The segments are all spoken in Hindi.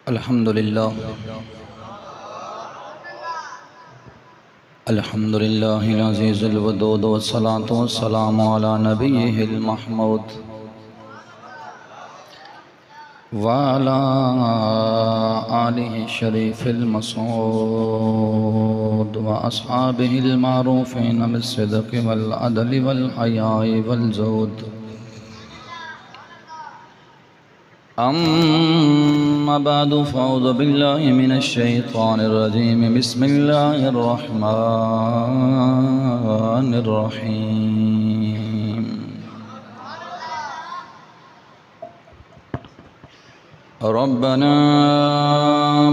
अल्हम्दुलिल्लाहिल अज़ीज़िल वदूद वस्सलातु वस्सलामु अला नबिय्यिहिल महमूद व अला आलिहि शरीफिल मसूद व अस्हाबिहिल मारूफ़ीन बिस्सिद्क़ि वल अदलि वल हयाइ वल ज़ुहद। अम्मा बादु फ़अऊज़ु बिल्लाहि मिनश शैतानिर रजीम। बिस्मिल्लाहिर रहमानिर रहीम। रब्बना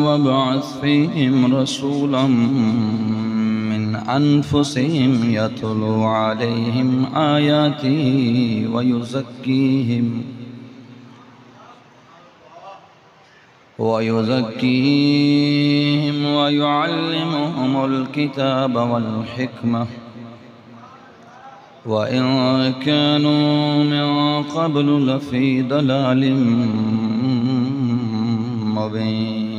वबअस फ़ीहिम रसूलन मिन अनफुसिहिम यतलू अलैहिम आयातिहि व युज़क्कीहिम वयुअल्लिमुहुमुल किताब वल हिकमह व इन कानू मिन क़ब्लु लफ़ी दलालिम मुबीन।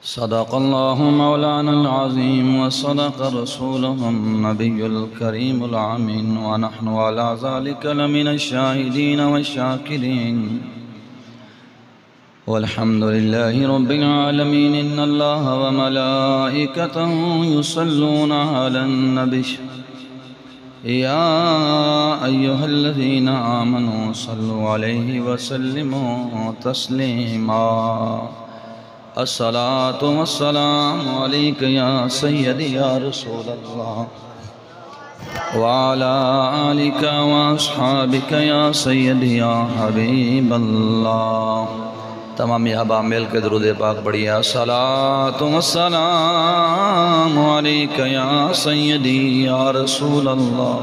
सदक़ल्लाहु मौलानल अज़ीम व सदक़ रसूलुहुन नबियुल करीमुल अमीन व नहनु अला ज़ालिका लमिनश शाहिदीन व शाकिरीन वल्हम्दुलिल्लाहि रब्बिल आलमीन। इन्नल्लाहा व मलाइकतहु युसल्लूना अलन नबी या अय्युहल्लज़ीना आमनू सल्लु अलैहि व सल्लिमू तस्लीमा। अस्सलातु वस्सलामु अलैका या सय्यदी या रसूलल्लाह व अला आलिका व अस्हाबिका या सय्यदी या हबीबल्लाह। तमाम अहबाब मिल के दुरूद पाक पढ़िए। अस्सलातु वस्सलामु अलैका या सय्यदी या रसूलल्लाह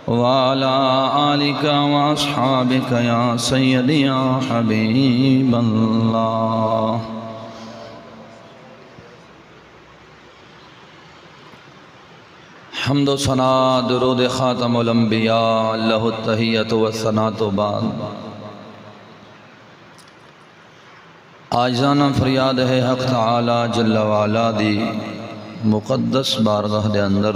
व अला आलिका व अस्हाबिका या सय्यदी या हबीबल्लाह। हम्दो सना दुरूद खातमुल अंबिया लहु तहियतु व सनातु बाद। आजाना फरियाद है हक़ तआला जल्ल व अला दी मुक़द्दस बारगाह दे अंदर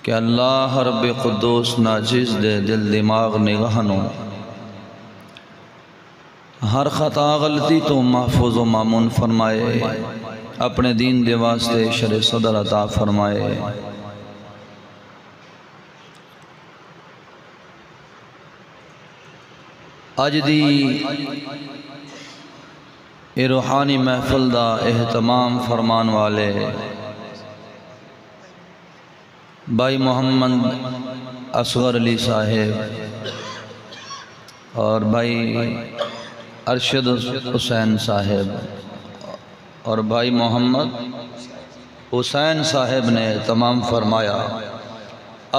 कि अल्लाह रब्बे क़ुद्दूस नाजिज़ दे दिल दिमाग निगाहनों हर ख़ता गलती तो महफूज़ व मामून फरमाए। अपने दीन दे वास्ते शर सदर अता फरमाए। अज दी ए रूहानी महफिल दा एहतमाम फरमान वाले भाई मोहम्मद असगर अली साहेब और भाई अरशद हुसैन साहेब और भाई मोहम्मद हुसैन साहेब ने तमाम फरमाया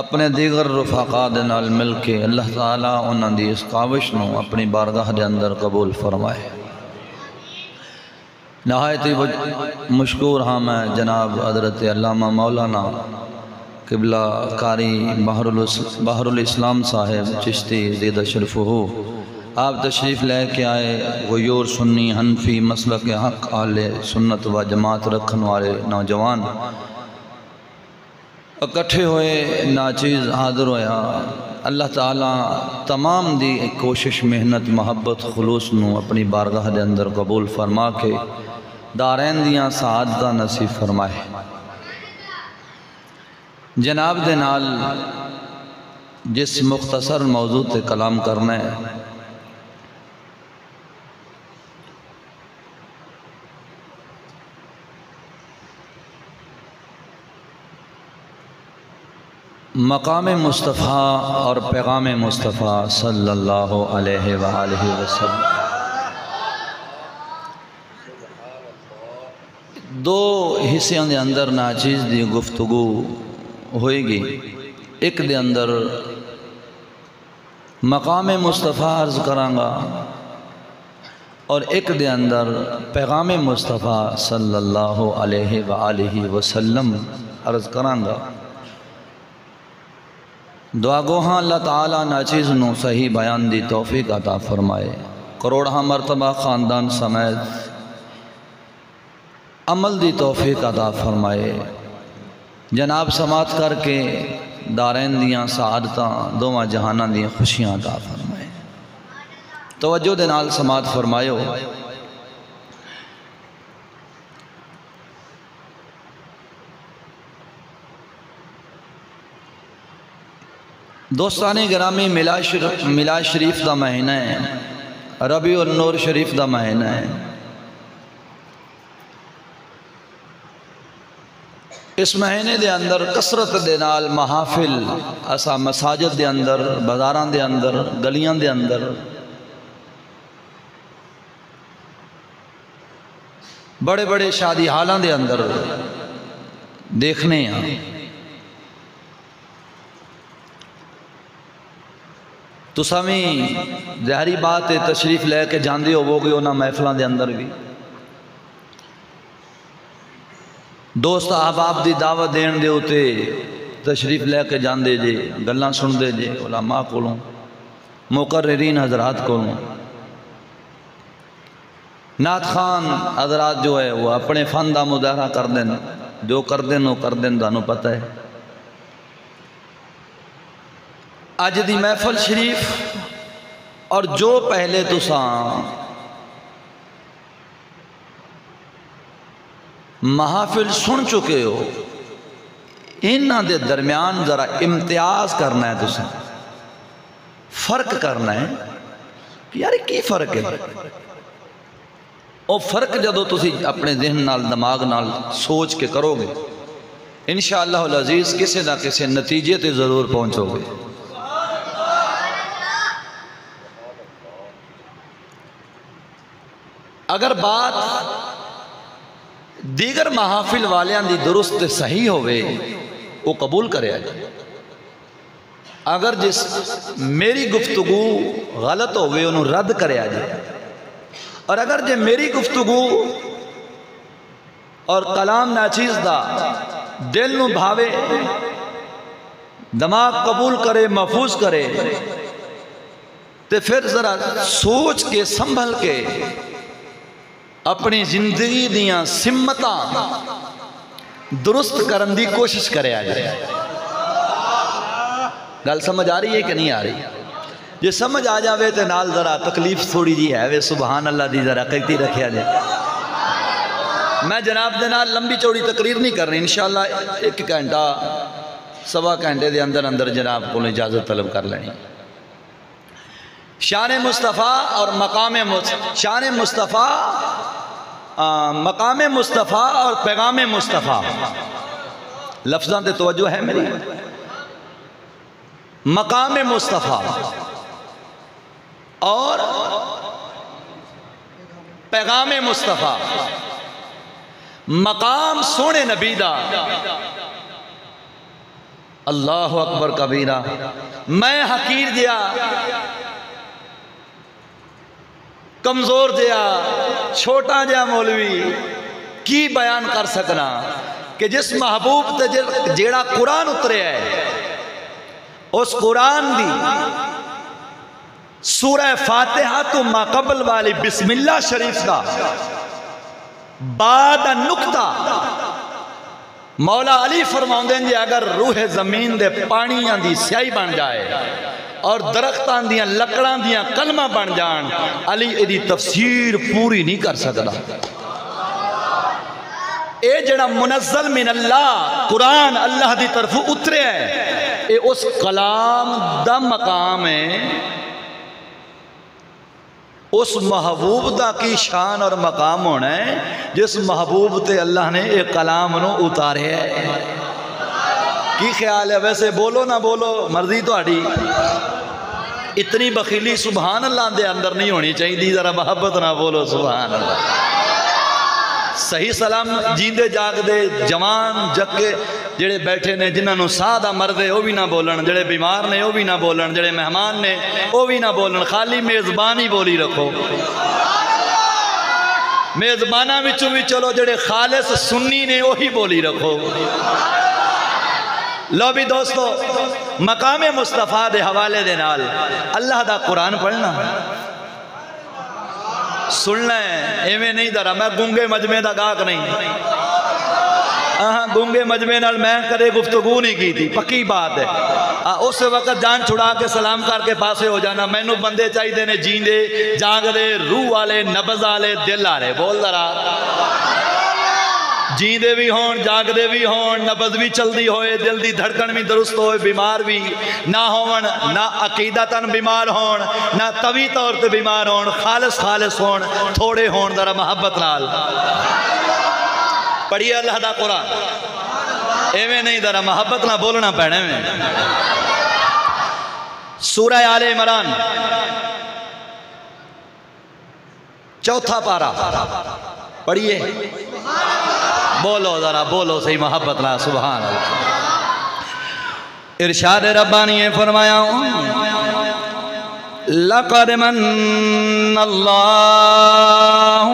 अपने दीगर रफ़ाक़ा दे नाल मिल के अल्लाह ताला उन्हां दी इस काविश नूं अपनी बारगाह दे अंदर कबूल फरमाए। नहायत ही मशकूर हाँ मैं जनाब हज़रत अल्लामा मौलाना क़िबला कारी बहरुल इस्लाम साहेब चिश्ती ज़ीद शरफ़ुहू आप तशरीफ़ लेके आए। ग़यूर सुन्नी हनफी मसलक के हक़ आले सुन्नत व जमात रखन वाले नौजवान इकट्ठे हुए नाचीज़ हाज़िर होया। अल्लाह ताला तमाम दी कोशिश मेहनत मोहब्बत खुलूस नूं अपनी बारगाह दे अंदर कबूल फरमा के दारैन दियां सआदतां नसीब फरमाए। जनाब दे नाल जिस मुख्तसर मौजू ते कलाम करना है मकाम मुस्तफ़ा और पैगाम मुस्तफ़ा सल्लल्लाहु अलैहि वआलिहि वसल्लम। दो हिस्सों के अंदर नाचीज़ की गुफ्तगू होएगी। एक दे अंदर मकाम मुस्तफ़ा अर्ज़ करांगा और एक दे अंदर पैगाम मुस्तफ़ा सल्लल्लाहु अलैहि वआलिहि वसल्लम अर्ज़ करांगा। दुआ गोहां अल्लाह ताला नाचीज़ नू सही बयान दी तौफीक अता फरमाए। करोड़ा मरतबा ख़ानदान समेत अमल दी तौफीक अता फरमाए। जनाब समात करके दारैन दियाँ सआदतां दोवां जहानां दियां खुशियां अता फरमाए। तवज्जो दे नाल समात फरमायो। दोस्ताने गिरामी मिलाद शरीफ का महीना है, रबीउल नूर शरीफ का महीना है। इस महीने के अंदर कसरत दे नाल महाफिल असा मसाजिद के अंदर, बाजारां दे अंदर, गलियां दे अंदर बड़े बड़े शादी हालां दे अंदर देखने हैं। तुसां भी ज़ाहिरी बात है तशरीफ लैके जाते होवोगे उन्होंने महफलों के अंदर भी दोस्त अहबाब की दावत देने दे उत्ते तशरीफ लैके जाते जे, गल्लां सुनते जे उलमा कोलों, मुकर्रिरीन हजरात कोलों। नात खान हजरात जो है वो अपने फन का मुजाहरा करते हैं, जो करते हैं वो करते हैं, तुहानू पता है। अज दी महफल शरीफ और जो पहले तुसां महाफिल सुन चुके हो, इन्हां दे दरम्यान जरा इम्तियाज करना है, तुसां फर्क करना है कि यार की फर्क है। और फर्क जदों तुसीं अपने जहन नाल दिमाग नाल सोच के करोगे, इंशाअल्लाह अज़ीज़ किसी ना किसी नतीजे ते जरूर पहुँचोगे। अगर बात दीगर महाफिल वालियां दी दुरुस्त सही होवे वो कबूल करे जाए। अगर जिस मेरी गुफ्तगू गलत होवे उन्होंने रद्द करे जाए। और अगर जे मेरी गुफ्तगू और कलाम नाचीज़ दा दिल नू भावे, दिमाग कबूल करे, महफूज करे, तो फिर जरा सोच के संभल के अपनी जिंदगी दियां सिमतां दुरुस्त करने की कोशिश करे जाए। गल समझ आ रही है कि नहीं आ रही? जे समझ आ जाए तो नाल जरा तकलीफ थोड़ी जी है वे सुबहान अल्लाह दी जरा कहती रखा जाए। मैं जनाब दे नाल लंबी चौड़ी तकरीर नहीं करनी, इंशाअल्लाह 1 घंटा सवा घंटे के अंदर अंदर जनाब को इजाजत तलब कर लेनी। शान मुस्तफ़ा और शान मुस्तफ़ा, मकाम मुस्तफ़ा और पैगाम मुस्तफ़ा, लफ्ज़ां ते तवज्जो है मेरी। मकाम मुस्तफ़ा और पैगाम मुस्तफ़ा। मकाम सोने नबी दा, अल्लाह अकबर कबीरा। मैं हकीर दिया, कमजोर जहा, छोटा जहा मौलवी की बयान कर सकना कि जिस महबूब ते जेड़ा कुरान उतरे है, उस कुरान दी सूरह फातिहा तो माकबल वाली बिस्मिल्लाह शरीफ का बाद नुक्ता मौला अली फरमाउंदे जी, अगर रूह जमीन दे पानियां दी स्याही बन जाए और दरख्तां दियां लकड़ां दियां कलमा बन जान, अली इहदी तफसीर पूरी नहीं कर सकता। ये जड़ा मुनज़्ज़ल मिन अल्लाह कुरान अल्लाह दी तरफों उतरे है, ये उस कलाम दा मकाम है। उस महबूब दा की शान और मकाम होना है जिस महबूब ते अल्लाह ने एक कलाम नू उतारे है। की ख्याल है? वैसे बोलो ना बोलो मर्जी तुहाडी। इतनी बखीली सुभान अल्लाह दे अंदर नहीं होनी चाहिए। जरा मोहब्बत ना बोलो सुभान अल्लाह। सही सलाम जींदे जागदे जवान जगे जेड़े बैठे ने, जिन्होंने साह दा मर्द है वह भी ना बोलन, जेड़े बीमार ने वह भी ना बोलन, जेड़े मेहमान ने वह भी ना बोलन, खाली मेज़बान ही बोली रखो। मेज़बाना विचों भी चलो जेड़े खालिस सुन्नी ने वही बोली रखो। लो भी दोस्तों, मकामे मुस्तफा दे हवाले दे नाल अल्लाह दा कुरान पढ़ना सुनना है। एवें नहीं दरा मैं गूंगे मजमे दा गाहक नहीं। हाँ गूंगे मजमे नाल मैं कदे गुफ्तगू नहीं की थी, पक्की बात है। उस वक्त जान छुड़ा के सलाम करके पासे हो जाना। मैनू बंदे चाहिए ने जींदे जागदे रूह वाले नब्ज़ वाले दिल वाले। बोल दरा जींदे भी होन जागदे भी होन नब्ज़ भी चलती होए दिल की धड़कन भी दुरुस्त होए बीमार भी ना होवन ना अकीदतन बीमार होन ना तवी तौर पर बीमार होन खालिस खालिस होन थोड़े होन जरा मोहब्बत नाल पढ़िए अल्लाह दा कुरान। एवें नहीं जरा मोहब्बत ना बोलना पैना में। सूरह आले इमरान चौथा पारा पढ़िए। बोलो जरा बोलो सही मोहब्बत ना सुभान अल्लाह। इरशाद रब्बानी ने फरमाया लक़द मन्नल्लाहु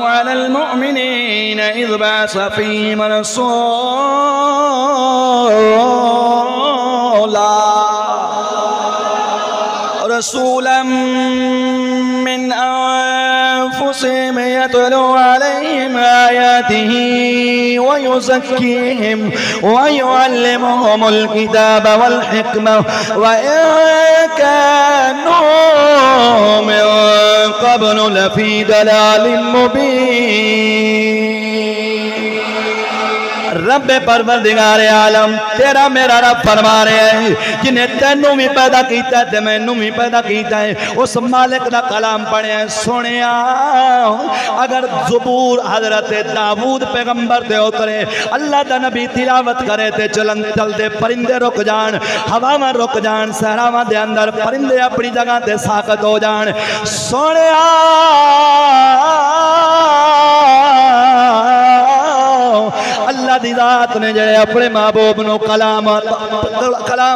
अलल मुअमिनीना इज़ बअस फ़ीहिम रसूलन मिन अनफुसिहिम यतलू अलैहिम आयातिही व युज़क्कीहिम व युअल्लिमुहुमुल किताब वल हिकमा व इन कानू मिन क़ब्लु लफ़ी दलालिम मुबीन। रब परवरदिगार आलम तेरा मेरा रब फरमा रहा है जिन्हें तेनू भी पैदा किया ते मैनू भी पैदा किया है उस मालिक का कलाम पढ़े सुने। अगर ज़बूर हजरत दाऊद पैगंबर ते उतरे अल्लाह दा नबी तिलावत करे ते चलन चलते परिंदे रुक जान हवावां रुक जान सहरावां दे अंदर परिंदे अपनी जगह ते साकत हो जान। सुने अल्लाह दी जात ने जे अपने महबूब नो कलाम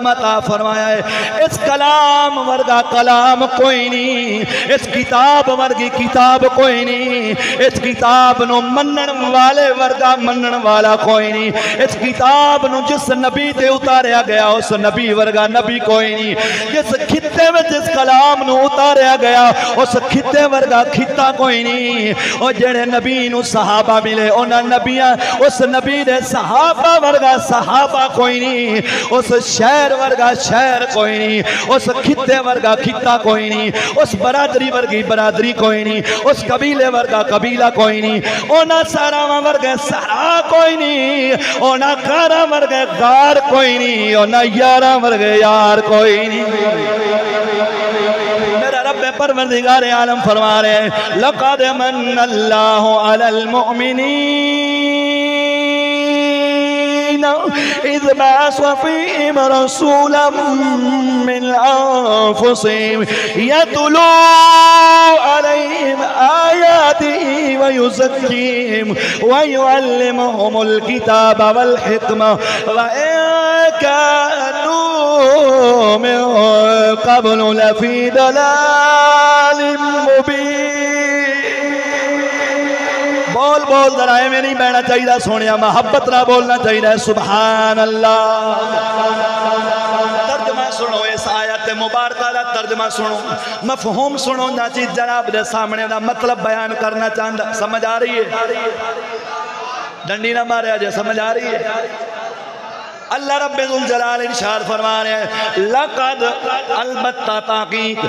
अता फरमाया है। इस कलाम वर्गा कलाम कोई नहीं, इस किताब वर्गी किताब कोई नहीं, इस किताब नो मनन वाले वर्गा मनन वाला कोई नहीं, इस किताब नो जिस नबी ते उतारा गया उस नबी वर्गा नबी कोई नहीं, जिस खिते में जिस कलाम नो उतारा गया उस खिते वर्गा खिता कोई नहीं। और जेड़े नबी नु सहाबा मिले उन्हां नबियां उस नबी दे सहाबा वर्गा सहाबा कोई नहीं, उस शहर वर्गा शहर कोई नहीं, उस खिते वर्गा खिता कोई नहीं, उस बरादरी वर्गी बरादरी कोई नहीं, उस कबीले वर्गा कबीला कोई नहीं, ओना सारावां वर्गे सारा कोई नहीं, ओना गारा वर्गे गार कोई नहीं, ओना यारा वर्गे यार कोई नहीं। मेरा रब परवरदिगार आलम फरमा रहे हैं लक़द मन्नल्लाहु अलल मुअमिनीना इज़ बअस फ़ीहिम रसूलन मिन अनफुसिहिम यतलू अलैहिम आयातिही व युज़क्कीहिम व युअल्लिमुहुमुल किताब वल हिकमा व इन कानू मिन क़ब्लु लफ़ी दलालिम मुबीन। बोल बोल जरा में नहीं बहना चाहिए सोनिया मोहब्बत ना बोलना चाहिए। सुभान अल्लाह। तर्जमा सुनो इस आयत मुबारक का तर्जमा सुनो मफहूम सुनो ना चीज जनाब दे सामने दा मतलब बयान करना चाहता। समझ आ रही है? डंडी ना मारे जे समझ आ रही है? अल्लाह रब्बुल जलाल इरशाद फरमा रहे हैं लक़द अलबत्ता ताकीक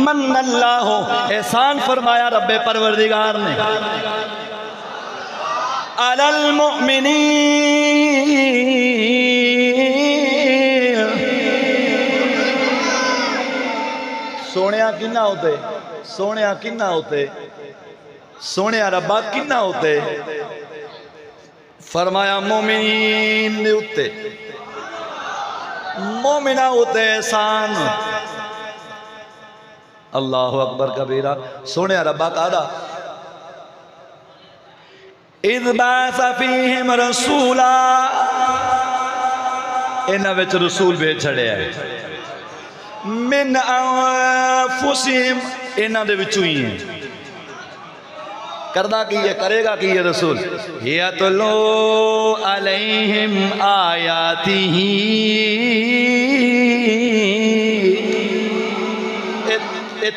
मन्नल्लाहु एहसान फरमाया रब्बे परवरदिगार ने अलल मुअमिनीन। सोनिया किन्ना होते सोनिया किन्ना होते सोनिया रब्बा किन्ना होते फरमाया मोमिन दे उत्ते मोमिना होते एहसान। अल्लाहु अकबर कबीरा। सोने रब्बा कादा इज़ बअस फ़ीहिम रसूला इन्हां विच रसूल भेज छड़िया मिन अनफुसिहिम इन्हां दे विचों ही है। करदा की है करेगा की है रसूल यतलू अलैहिम आयातिही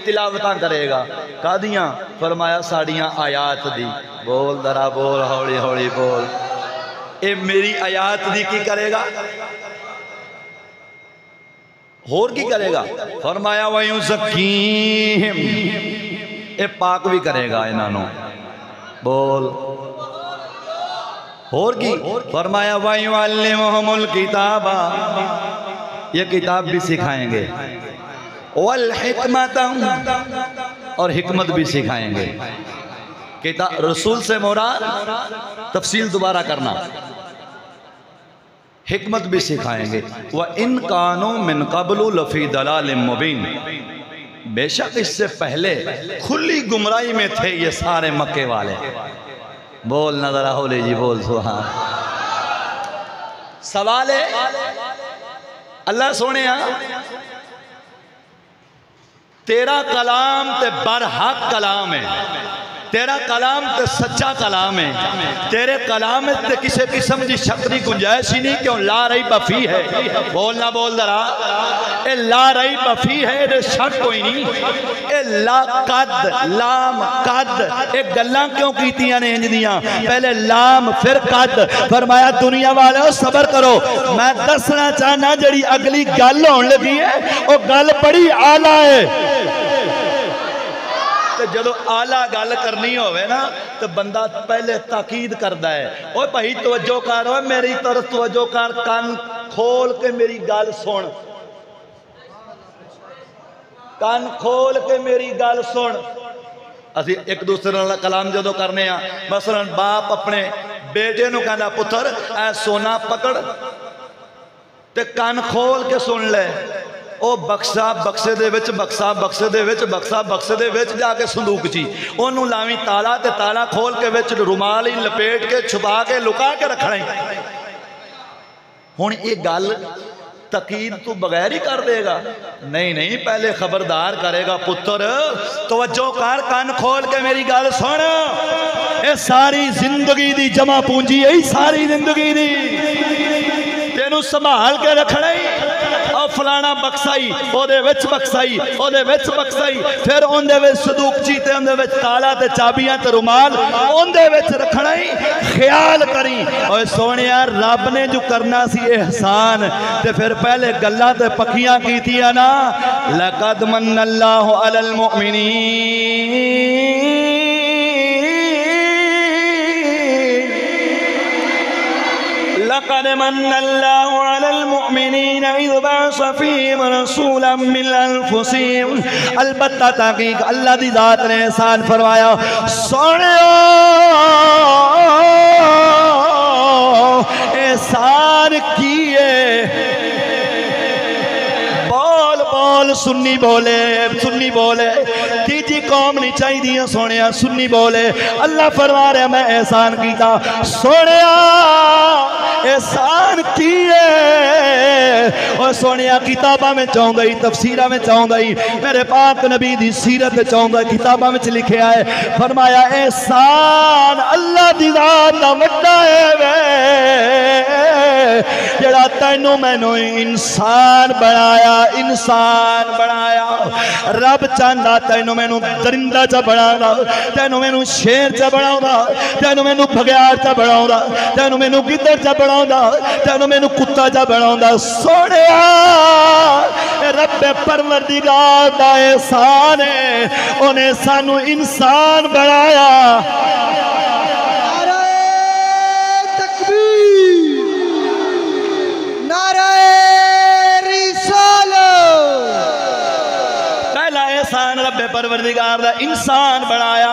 तिलावतां करेगा। कादियां? फरमाया साड़ियां आयात दी। बोल दरा बोल, हौली हौली बोल। ये मेरी आयात दी की करेगा? होर की करेगा? फरमाया वयूं ज़कीहिम, ये पाक भी करेगा इन्हों। बोल होर की? फरमाया वयुअल्लिमुहुमुल किताबा, ये किताब भी सिखाएंगे, वल हिकमत, और हिकमत भी सिखाएंगे। किताब रसूल से मुराद तफसील दोबारा करना, हिकमत भी सिखाएंगे। वह इन कानों मिन क़ब्लु लफ़ी दलालिम मुबीन, बेशक इससे पहले खुली गुमराही में थे ये सारे मक्के वाले। बोल नजर होले जी, बोल सुभान। सवाल है अल्लाह सोने तेरा कलाम ते बरहक कलाम है, तेरा कलाम ते सच्चा कलाम है। तेरे कलाम ते किसी किस्म की शक की गुंजाइश ही नहीं, क्यों? ला रही बफी है। बोलना बोल दरा, ए ला रही बफी है, ये शक कोई नहीं। ए ला कद लाम कद, एक गल्लां क्यों कीतियां ने इंज दियां? पहले लाम फिर कद। फरमाया दुनिया वाले सबर करो, मैं दसना चाहना जड़ी अगली गल होने लगी है वो गल बड़ी आला है। जो आला गल करनी होवे ना तो बंदा पहले ताकीद करता है, ओ भाई तवज्जो कर, मेरी तरफ तवज्जो कर, कान खोल के मेरी गल सुन, कान खोल के मेरी गल सुन। असी एक दूसरे नाल कलाम जो करने आ, मसलन बाप अपने बेटे नूं कहंदा पुत्र ऐ सोना पकड़ ते कान खोल के सुन ले। ओ बक्सा बक्से दे विच, बक्सा बक्से दे विच, बक्सा बक्से दे विच जाके संदूक ची ओनू लावी ताला, ते ताला खोल के विच रुमाल ही लपेट के छुपा के लुका के रखना ही। हुण ये गल तकीद तू बगैर ही कर देगा? नहीं नहीं, पहले खबरदार करेगा, पुत्र तवज्जो कर, कान खोल के मेरी गल सुन। ये सारी जिंदगी दी जमा पूंजी है, सारी जिंदगी दी तेनू संभाल के रखना ही। और फलाना बक्साई ओदे विच बक्साई, ओदे विच बक्साई, फिर उनदे विच संदूकची ते उनदे विच ताला ते चाबियां ते रुमाल उनदे विच रखना ही। ख्याल करी ओए सोनिया, रब ने जो करना सी एहसान ते फिर पहले गल्लां ते पक्कियां कीतियां ना। लक़द मन्नल्लाहु अलल मुमिनीन, लक़द मन्नल्लाहु अलल मुमिनीन इज़ बअस फ़ीहिम रसूलन मिन अनफ़ुसिहिम। अलबत्ता तहक़ीक़ अल्लाह दी ज़ात ने एहसान फरमाया। सुनियो एहसान किए, बोल बोल, सुन्नी बोले, सुन्नी बोले, तीजी कौम नहीं चाहिए सोने, सुन्नी बोले। अल्लाह फरमा रहा मैं एहसान किया। सोने एहसान किए और सोने किताबा में चाहूंगा ही, तफसीरा में चाहूंगा ही, मेरे पाक नबी दी सीरत में चाहूंगा, किताबा में लिखा है। फरमाया एहसान अल्लाह दी ज़ात दा वड्डा है वे, जड़ा तैनू मैनू इंसान बनाया, इंसान बनाया। रब चाहता तैनू मैनू दरिंदा चा बनाना, तैनू मैनू शेर चा बनाऊंदा, तैनू मैनू भगयार चा बनाऊंदा, तैनू मैनू गिद्दड़ चा बनाऊंदा, तैनू मैनू कुत्ता चा बनाऊंदा। सोनिया रब परवरदिगार दा एहसान है, उन्हें सानू इंसान बनाया। रब परवरदिगार दा इंसान बनाया।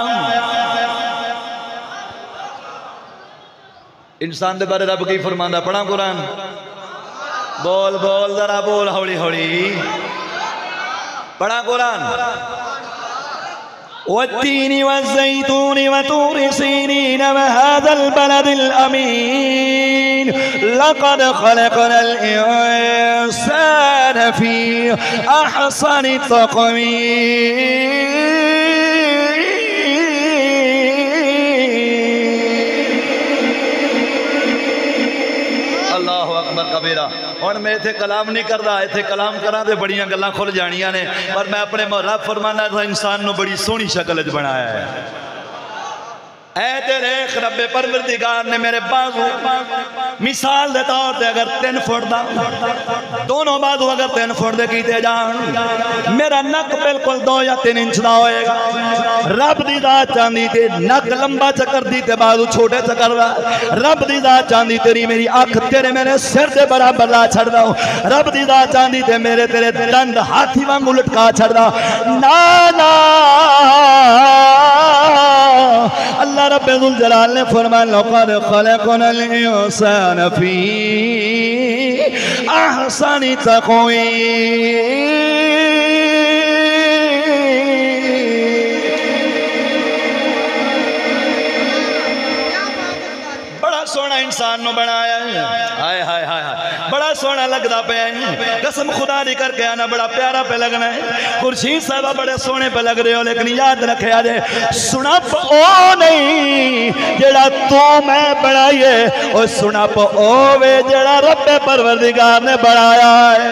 इंसान दे बारे रब की फरमांदा, पढ़ा कुरान, बोल बोल जरा बोल, हौली हौली पढ़ा कुरान। वत्तीनी वज़्ज़ैतूनी वतूरि सीनीन वहाज़ल बलदिल अमीन लक़द ख़लक़नल इंसान फ़ी अहसनि तक़वीम। अल्लाहु अकबर कबीरा। हुण मैं इत्थे कलाम नहीं करदा, इत्थे कलाम करा तो बड़ियां गल्लां खुल जानियां ने, पर मैं अपने रब फरमाना था इंसान नूं बड़ी सोहनी शक्ल च बनाया है। ऐ तेरे रब्बे परवरदिगार ने मेरे बाजू मिसाल दे तौर पे अगर 3 फुट दा दोनों बाजू अगर 3 फुट दे कीते जान, मेरा नक बिल्कुल 2 या 3 इंच दा होएगा। रब दी जात चाहंदी ते नक लंबा चकर दी ते बाजू छोटे चकर दा। रब दी जात चाहंदी तेरी मेरी अख तेरे मेरे सिर दे बराबर ला छड़ दो। रब दी जात चाहंदी ते मेरे तेरे दंद हाथी वांगू लटका छड़ दा। ना ना अल्लाह रब्बे जुल जलाल ने फरमाया लक़द ख़लक़नल इंसान फी अहसनि तक़वीम। सोना इंसान नु बनाया है, हाय हाय हाय हाय, बड़ा सोना लगता पे। कसम खुदा दी करके आना बड़ा प्यारा पे लगना है। खुर्शीद साहब बड़े सोने पे लग रहे हो, लेकिन याद रखे जे सुनप ओ नहीं जेड़ा तू मैं बनाइए, और सुनप ओ वे जेड़ा रब्बे परवरदिगार ने बनाया है।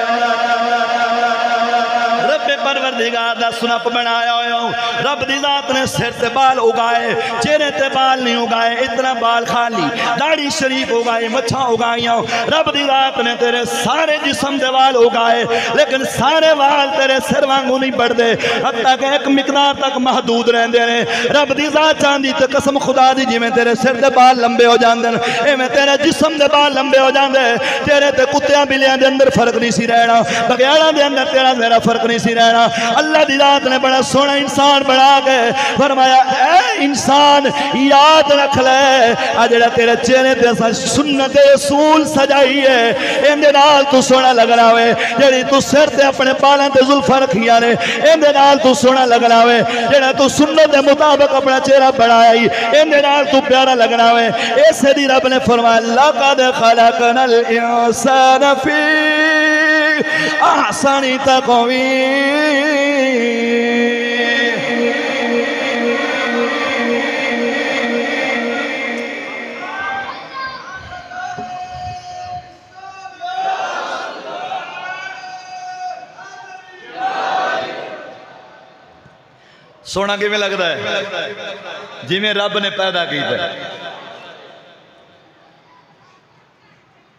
परवरदिगार दा सुनप बनाया हो। रब दी जात ने सिर ते बाल उगाए, चेहरे ते बाल नहीं उगाए, इतना बाल खाली, दाढ़ी शरीफ उगाई, मच्छा उगाइया। रब दी जात ने तेरे सारे जिस्म दे बाल उगाए, लेकिन सारे बाल तेरे सिर वांगू नहीं बढ़ते, हत्ता कि एक मिकदार तक महदूद रहंदे ने। रब दी जात चाहंदी ते कसम खुदा दी जिवें तेरे सिर दे बाल लंबे हो जांदे ने, इवें तेरे जिस्म दे बाल लंबे हो जांदे। तेरे ते कुत्तियां बिल्लियां दे अंदर फर्क नहीं सी रहना, बगैड़ा दे अंदर तेरा मेरा फर्क नहीं सी रहना। अल्लाह दी जात ने बड़ा सोहना इंसान बना के फरमाया ऐ इंसान याद रख ले, आ जेड़ा तेरे चेहरे ते असां सुन्नत रसूल सजाई है, इहदे नाल तू सोहना लगना वे। जेड़ी तू सिर ते अपने बालां ते जुल्फां रखियां ने, इहदे नाल तू सोहना लगना वे। जेड़ा तू सुन्नत दे मुताबिक अपना चेहरा बनाया ही, इहदे नाल तू प्यारा लगना वे। इसे दी रब ने फरमाया लक़द ख़लक़नल इंसान फी अहसनि तक़वीम। सोना किवें लगता है? जिवें रब ने पैदा किया।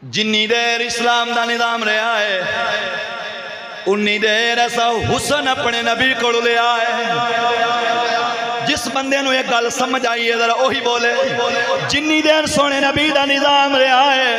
जिन्नी देर इस्लाम का निजाम रहा है, उन्नी देर ऐसा हुसन अपने नबी को लिया है। जिस बंदे नूं एक गल समझ आई है जरा वही बोले। जिन्नी देर सोने नबी का निजाम रहा है,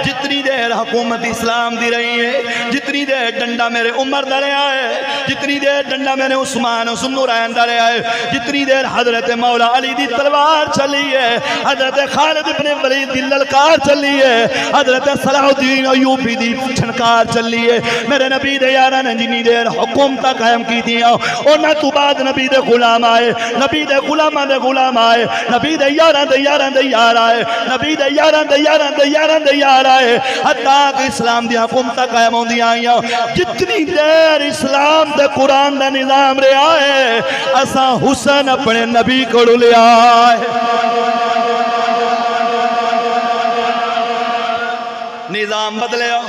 जितनी देर हुकूमत इस्लाम दी रही है, जितनी देर डंडा मेरे उमर का रहा है, जितनी देर डंडा मेरे उस्मान ज़ुन्नुरैन का रहा है, जितनी देर हजरत मौला अली दी तलवार चली है, हजरत खालिद इब्न वलीद दी ललकार चली है, हजरत सलाहुद्दीन अय्यूबी दी छनकार चली है। मेरे नबी दे यारां ने जिन्नी देर हुकूमत कायम की थी, उन्हां तो बाद नबी दे गुलाम आए, नबी दे गुलामां दे गुलाम आए, नबी दे यारां दे यारां दे यार आए, नबी दे यारां दे यारां दे यारां दे यार आए, हत्ता कि इस्लाम दी हुकूमत कायम होंदी आईयां। जितनी देर इस्लाम दे कुरान दा निजाम रहा है, असां हुसन अपने नबी को लिया है। निजाम बदलिया,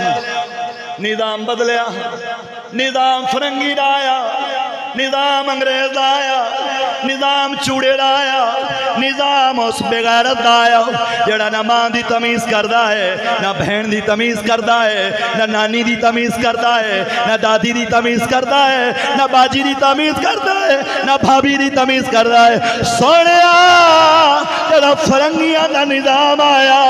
निजाम बदलिया, निजाम फरंगी दा आया, निजाम अंग्रेज दा आया, निजाम चूड़े दा आया, निजाम उस बेगैरत दा आया जेड़ा ना मां दी तमीज़ करता है, ना बहन दी तमीज़ करता है, ना नानी दी तमीज़ करता है, ना दादी दी तमीज़ करता है, ना बाजी दी तमीज़ करता है, ना भाभी दी तमीज़ करता है। सोनिया जरा फरंगियां दा निजाम आया,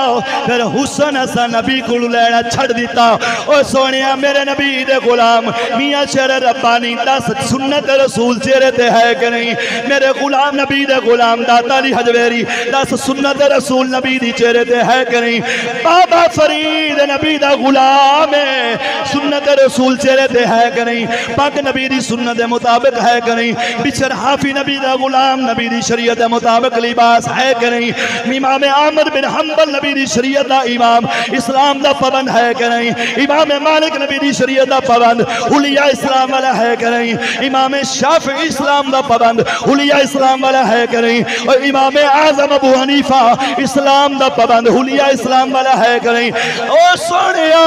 फिर हुसन असा नबी को लेना छड़ दिता। ओ सोनिया मेरे नबी दे गुलाम मियां शेर रब्बानी दस सुन्नत रसूल चेहरे ते है कि नहीं? मेरे गुलाम नबी दे गुलाम दाता अली हजवेरी दस सुन्नत रसूल नबी दी चेहरे ते है कि नहीं? बाबा फरीद नबी दा गुलाम है, सुन्नत रसूल चेहरे ते है कि नहीं? पाक नबी दी सुन्नत दे मुताबिक है कि नहीं? बिचर हाफी नबी दा गुलाम नबी दी शरीयत दे मुताबिक लिबास है कि नहीं? इमाम अहमद बिन हंबल नबी दी शरीयत दा इमाम इस्लाम दा पाबंद है कि नहीं? इमाम मालिक नबी दी शरीयत दा पाबंद उलिया इस्लाम वाला है कि नहीं? इमाम शाफी इस्लाम दा पाबंद हुलिया इस्लाम वाला है कि नहीं? और इमाम आजम अबू हनीफा इस्लाम दा पाबंद हुलिया इस्लाम वाला है कि नहीं? ओ सोनिया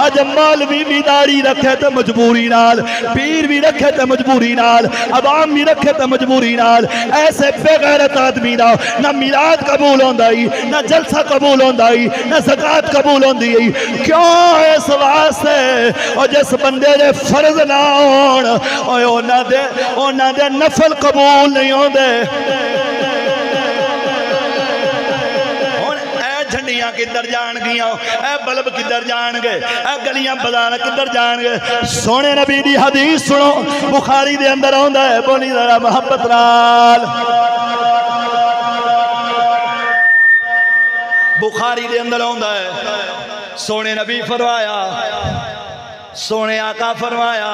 अज मौलवी भी दाढ़ी रखे तो मजबूरी नाल, पीर भी रखे तो मजबूरी नाल, अवाम भी रखे तो मजबूरी नाल। ऐसे बेगैरत आदमी दा ना मिलाद कबूल होंदा ही, ना जलसा कबूल होंदा ही, ना ज़कात कबूल होंदी ही। क्यों? इस वास्ते और जिस बंदे दे फर्ज ना होण उन्हां दे नफल कबूल नहीं होंदे। झंडियां किधर जाणगियां, ए बल्ब किधर जाणगे, ए गलियां बाजार किधर जाणगे? सोने नबी दी हदीस सुनो, बुखारी दे अंदर आउंदा है, बोली जरा मोहब्बत नाल। बुखारी दे अंदर आउंदा है, सोने नबी फरमाया, सोने आका फरमाया,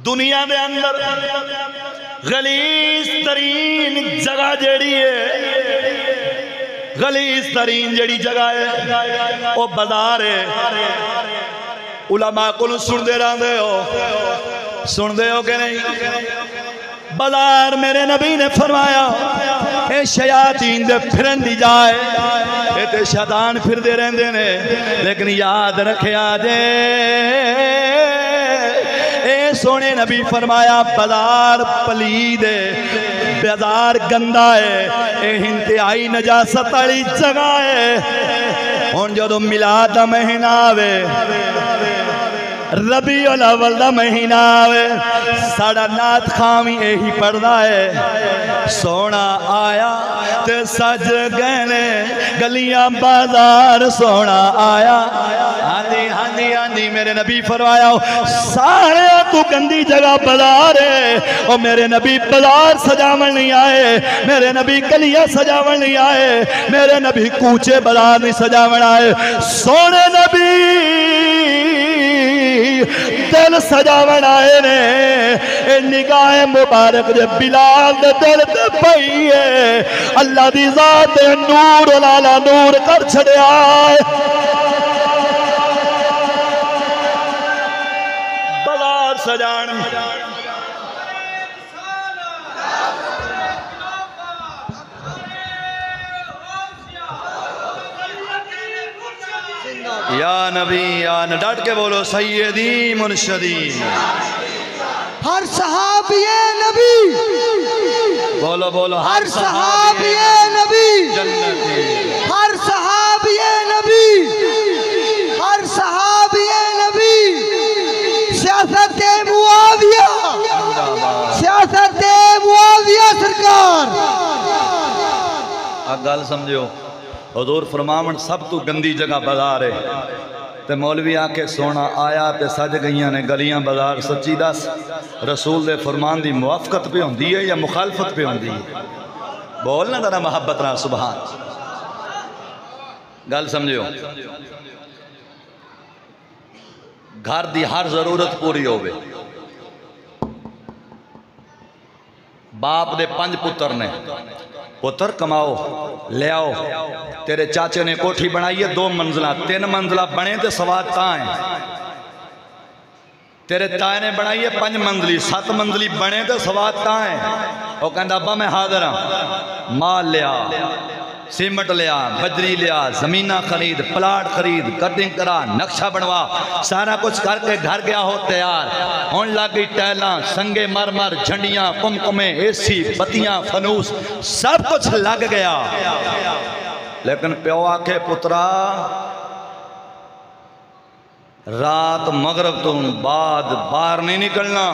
दुनिया दे अंदर गलीज तरीन जगह जेड़ी है, गलीज तरीन जेड़ी जगह है वो बाजार है। उलमा को सुनते रहते हो, सुनते हो कि नहीं? बाजार मेरे नबी ने फरमाया ए शयातीन दे फिरन दी जाए, ये ते शैतान फिरदे रहंदे ने, लेकिन याद रखिया जे ए सोने नबी फरमाया बाजार पलीद है, बाजार गंदा है, ये इंतहाई नजासत वाली जगह है। हुण जदों मिलाद दा महीना आवे, रबीउल अव्वल दा महीना आवे, साड़ा नात खां भी यही पढ़दा है, सोना आया ते सज गए गलियां बाजार, सोना आया। हांजी हांजी हांजी मेरे नबी फरमाया सारे तू गंदी जगह बाजार है। और मेरे नबी बाजार सजावन नहीं आए, मेरे नबी गलियां सजावन नहीं आए, मेरे नबी कूचे बाजार नहीं सजावन आए। सोने नबी दिल सजावन आए ने। निगाह मुबारक जे बिलाल दे दिल ते पई है, अल्लाह दी जात नूर लाला नूर कर छड़िया। बाजार सजान या नबी या न डट के बोलो सैयदी मुर्शदी। हर सहाबिये नबी, बोलो बोलो हर सहाबिये नबी, जन्नती, हर सहाबिये नबी, हर सहाबिये नबी। सियासत मुआविया, सियासत मुआविया सरकार। आ गल समझो, हुजूर फरमावन सब तो गंदी जगह बाजार है, ते मौलवी आके सोना आया ते सज गई ने गलियां बाजार। सच्ची दस रसूल दे फरमान दी मुआफकत पे होंदी है या मुखालफत पे होंदी है? बोलना जरा मोहब्बत नाल सुभान। गल समझो, घर दी हर जरूरत पूरी होवे। बाप दे 5 पुत्र ने, पुत्र कमाओ ले आओ। तेरे चाचे ने कोठी बनाई है 2 मंजिला, 3 मंजिला बने तो सवाद कहाँ है? तेरे ताए ने बनाई है 5 मंजिली, 7 मंजिली बने तो सवाद कहाँ है? वो कहता अब्बा मैं हाजिर हाँ। माल लिया, सीमेंट लिया, बजरी लिया, जमीना खरीद, प्लाट खरीद, कटिंग करा, नक्शा बनवा, सारा कुछ करके घर गया हो तैयार। होने लगी टैला, संगे मरमर, झंडियां, कुमकुमे, एसी, बत्तियां, फनूस, सब कुछ लग गया। लेकिन प्यो आखे पुत्रा रात मगरब तो बाद बाहर नहीं निकलना,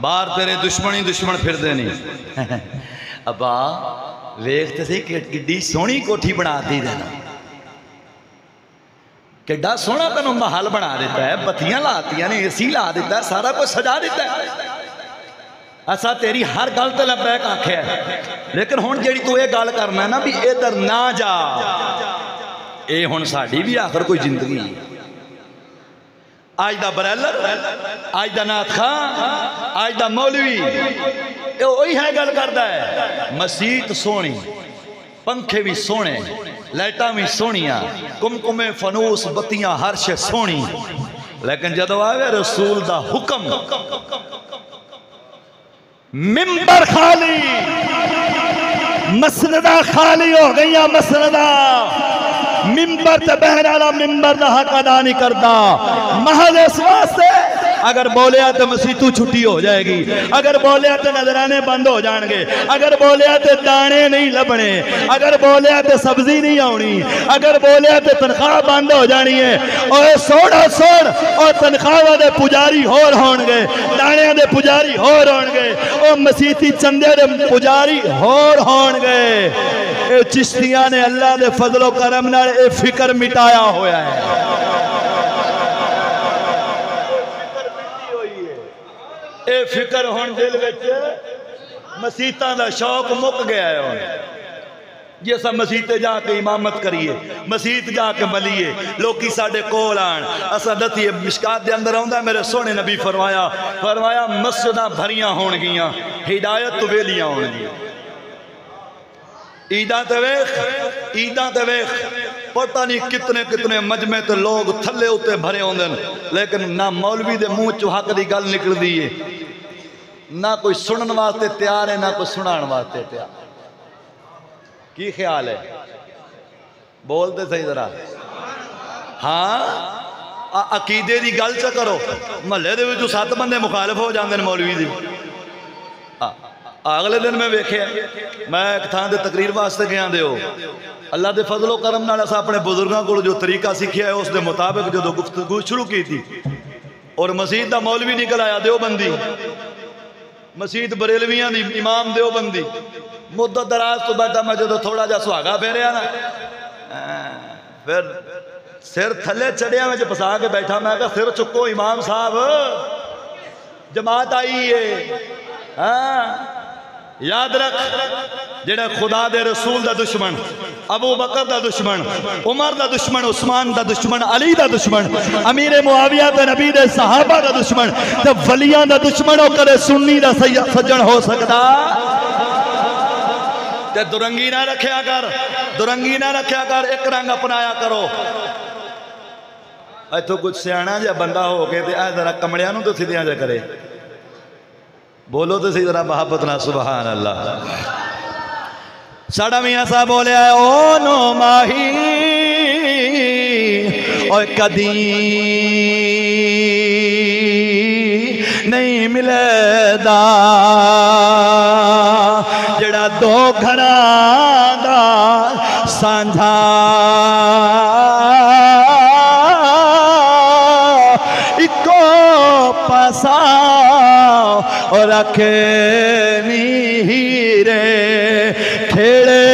बाहर तेरे दुश्मन दुश्मन फिरते नहीं। अब्बा वेखते सी किड्डी सोहनी कोठी बना दी देना, किड्डा सोहना तेन महल बना दिता है, बत्तियां लातियां ने, एसी ला दिता है, सारा कुछ सजा दिता है। असा तेरी हर गल ते बैक आख्या है, लेकिन हुण जेड़ी तू ये गल करना ना भी इधर ना जा, ये हुण साडी भी आखिर कोई जिंदगी है। आज दा बरैलर, आज दा नाथ खां, आज दा मौलवी वही है गल करता है। मसीत सोहनी, पंखे भी सोहने, लाइटा भी सोहनिया, कुमकुमे फनूस बत्तियां हर शे सोहनी, लेकिन जदों आवे रसूल दा हुक्म मिंबर खाली, मसनदा खाली हो गई। मसनदा मिंबर ते बहन वाला मिंबर दा हक अदा नहीं करता। महज इस वास्ते अगर बोलिया तो मसीतू छुट्टी हो जाएगी, अगर बोलिया तो नजराने बंद हो जाएंगे, अगर बोलिया तो दाने नहीं लभने, अगर बोलिया तो सब्जी नहीं आनी, अगर बोलिया तो तनख्वाह बंद हो जानी है। और सोना सोन और तनख्वाह दे पुजारी होर होणगे, दाणियां दे पुजारी होर होणगे, और मसीती चंदे दे पुजारी होर होणगे। ये चिश्तियां ने अल्लाह दे फजलो करम नाल ये फिक्र मिटाया होया है। ये फिक्र हुण दिल विच मसीतां दा शौक मुक गया है। जे सब मसीते जाके इमामत करिए, मसीत जाके मलीए, लोकी साडे कोल आण, असां दसीए। मिशकात दे अंदर आउंदा मेरे सोहने नबी फरमाया मस्जिदां भरियां होणगियां, हिदायत तो वेलियां होणगियां। ईदां ते वेख पता नहीं कितने कितने मजमे ते लोग थले उत्ते भरे होंदे, लेकिन ना मौलवी दे मुंह चों हक दी गल निकलदी है, ना कोई सुनन वास्ते तैयार है, ना कोई सुनाण वास्ते तैयार। की ख्याल है? बोलते सही जरा। हाँ, अकीदे की गल च करो। महल्ले दे विचों 7 बंदे मुखालिफ हो जाते हैं मौलवी दी। अगले दिन मैं वेख्या, मैं एक थां दे तकरीर वास्ते गया दे अल्लाह के फजलो करम नाल असां अपने बुजुर्गों को जो तरीका सीखिया है उस दे मुताबिक जो गुफ्तगू शुरू की थी, और मसीत दा मौलवी निकल आया देवबंदी, मसीत बरेलवियां दी इमाम देवबंदी। मुद्दत दराज तो बैठा मैं जो थोड़ा जा सुहागा फेरिया ना, फिर सिर थले चढ़िया में फसा के बैठा। मैं कहा सिर चुको इमाम साहब, जमात आई है। हाँ, याद रख, जेड़ा खुदा दे रसूल दा दुश्मन, अबू बकर दा दुश्मन, उमर दा दुश्मन, उस्मान दा दुश्मन, अली दा दुश्मन, अमीर मुआविया ते नबी दे सहाबा दा दुश्मन, ते वलियां दा दुश्मन हो करे सुन्नी दा सज्जन हो सकदा? ते दुरंगी ना रखिया कर, दुरंगी ना रखिया कर, एक रंग अपनाया करो। इथों कुछ सियाणा जिहा बंदा हो के ते आ जरा कमड़ियां नूं तो सीधियां जा करे। बोलो तो सही जरा मोहब्बत ना, सुभान अल्लाह। साडा मियां साहब बोले ओ नो माही और कदी नहीं मिलेदा, जड़ा दो घरां दा सांझा इको पासा और रखे नीरे खेड़े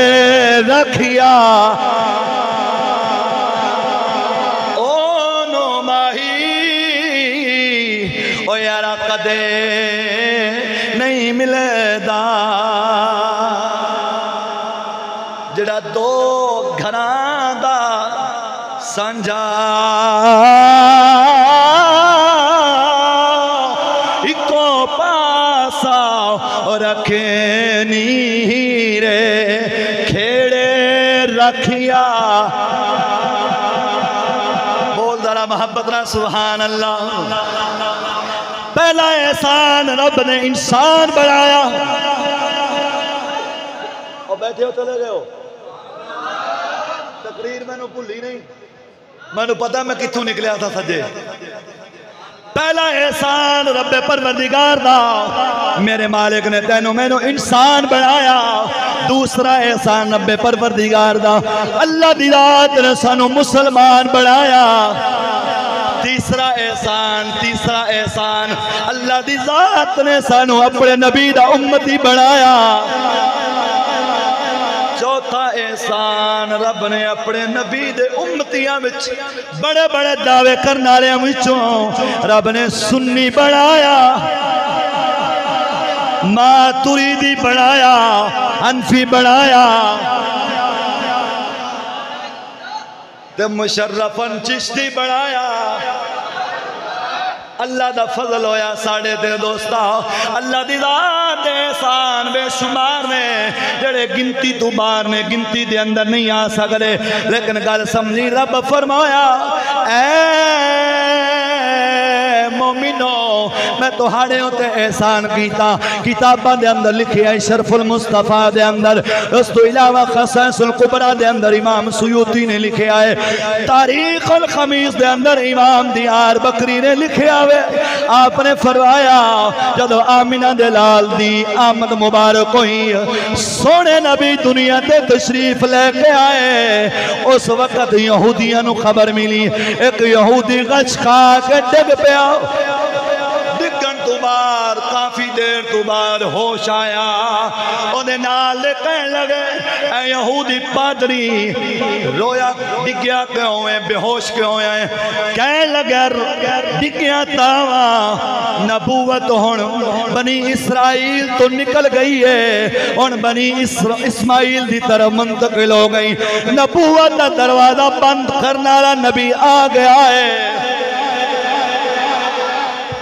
रखिया। ओ नो माही ओ यारा कदे नहीं मिलेदा, जड़ा दो घरां दा सांझा रखे नीरे खेड़े रखिया। बोल जरा मोहब्बत ना, सुभान अल्लाह। पहला एहसान रब ने इंसान बनाया। और बैठे हो चले गए हो, तकरीर मैनू भुली नहीं, मैनू पता मैं कित्थों निकलिया था सज्जे। पहला एहसान रब्बे परवरदिगार दा, मेरे मालिक ने तेनों मैनू इंसान बनाया। दूसरा एहसान रब्बे परवरदिगार दा, अल्लाह दी रात ने सानू मुसलमान बनाया। तीसरा एहसान अल्लाह दी जात ने सानू अपने नबी दा उम्मती बनाया। चौथा एहसान रब ने अपने नबी दे उम्मतियां विच बड़े बड़े दावे करने वालियां विचों रब ने सुन्नी बनाया, मातुरीदी बनाया, हनफी बनाया, ते मुशर्रफन चिश्ती बनाया। अल्लाह दा फजल होया साढ़े ते दोस्ता, अल्लाह दी जात दे एहसान बेशुमार ने जेड़े गिनती तो बाहर ने, गिनती दे अंदर नहीं आ सकते। लेकिन गल समझी, रब फरमाया मोमिनो मैं तुहाड़े उत्ते एहसान कीता। किताबां दे अंदर लिखिया शरफुल मुस्तफा दे अंदर, उस तो इलावा खसाइसुल कुबरा दे अंदर इमाम सुयूती ने लिखिया है, तारीखुल खमीस दे अंदर इमाम दियार बकरी ने लिखिया है। आपने फरमाया जदों आमिना दे लाल दी आमद मुबारक हुई, सोने नबी दुनिया ते तशरीफ लेके आए, उस वक्त यहूदियों को खबर मिली एक यहूदी गच खा के डिग पिया। डिगन तो बाद काफी देर तो बाद होश आया, ओदे नाल कहन लगे ऐ यहूदी पादरी रोया डिग्या क्यों है, बेहोश क्यों है? कहन लगे डिग्या तावा नबूवत हुण बनी इसराइल तो निकल गई है, हुण बनी इस्माइल की तरफ मुंतकिल हो गई। नबूवत का दरवाजा बंद करने वाला नबी आ गया है।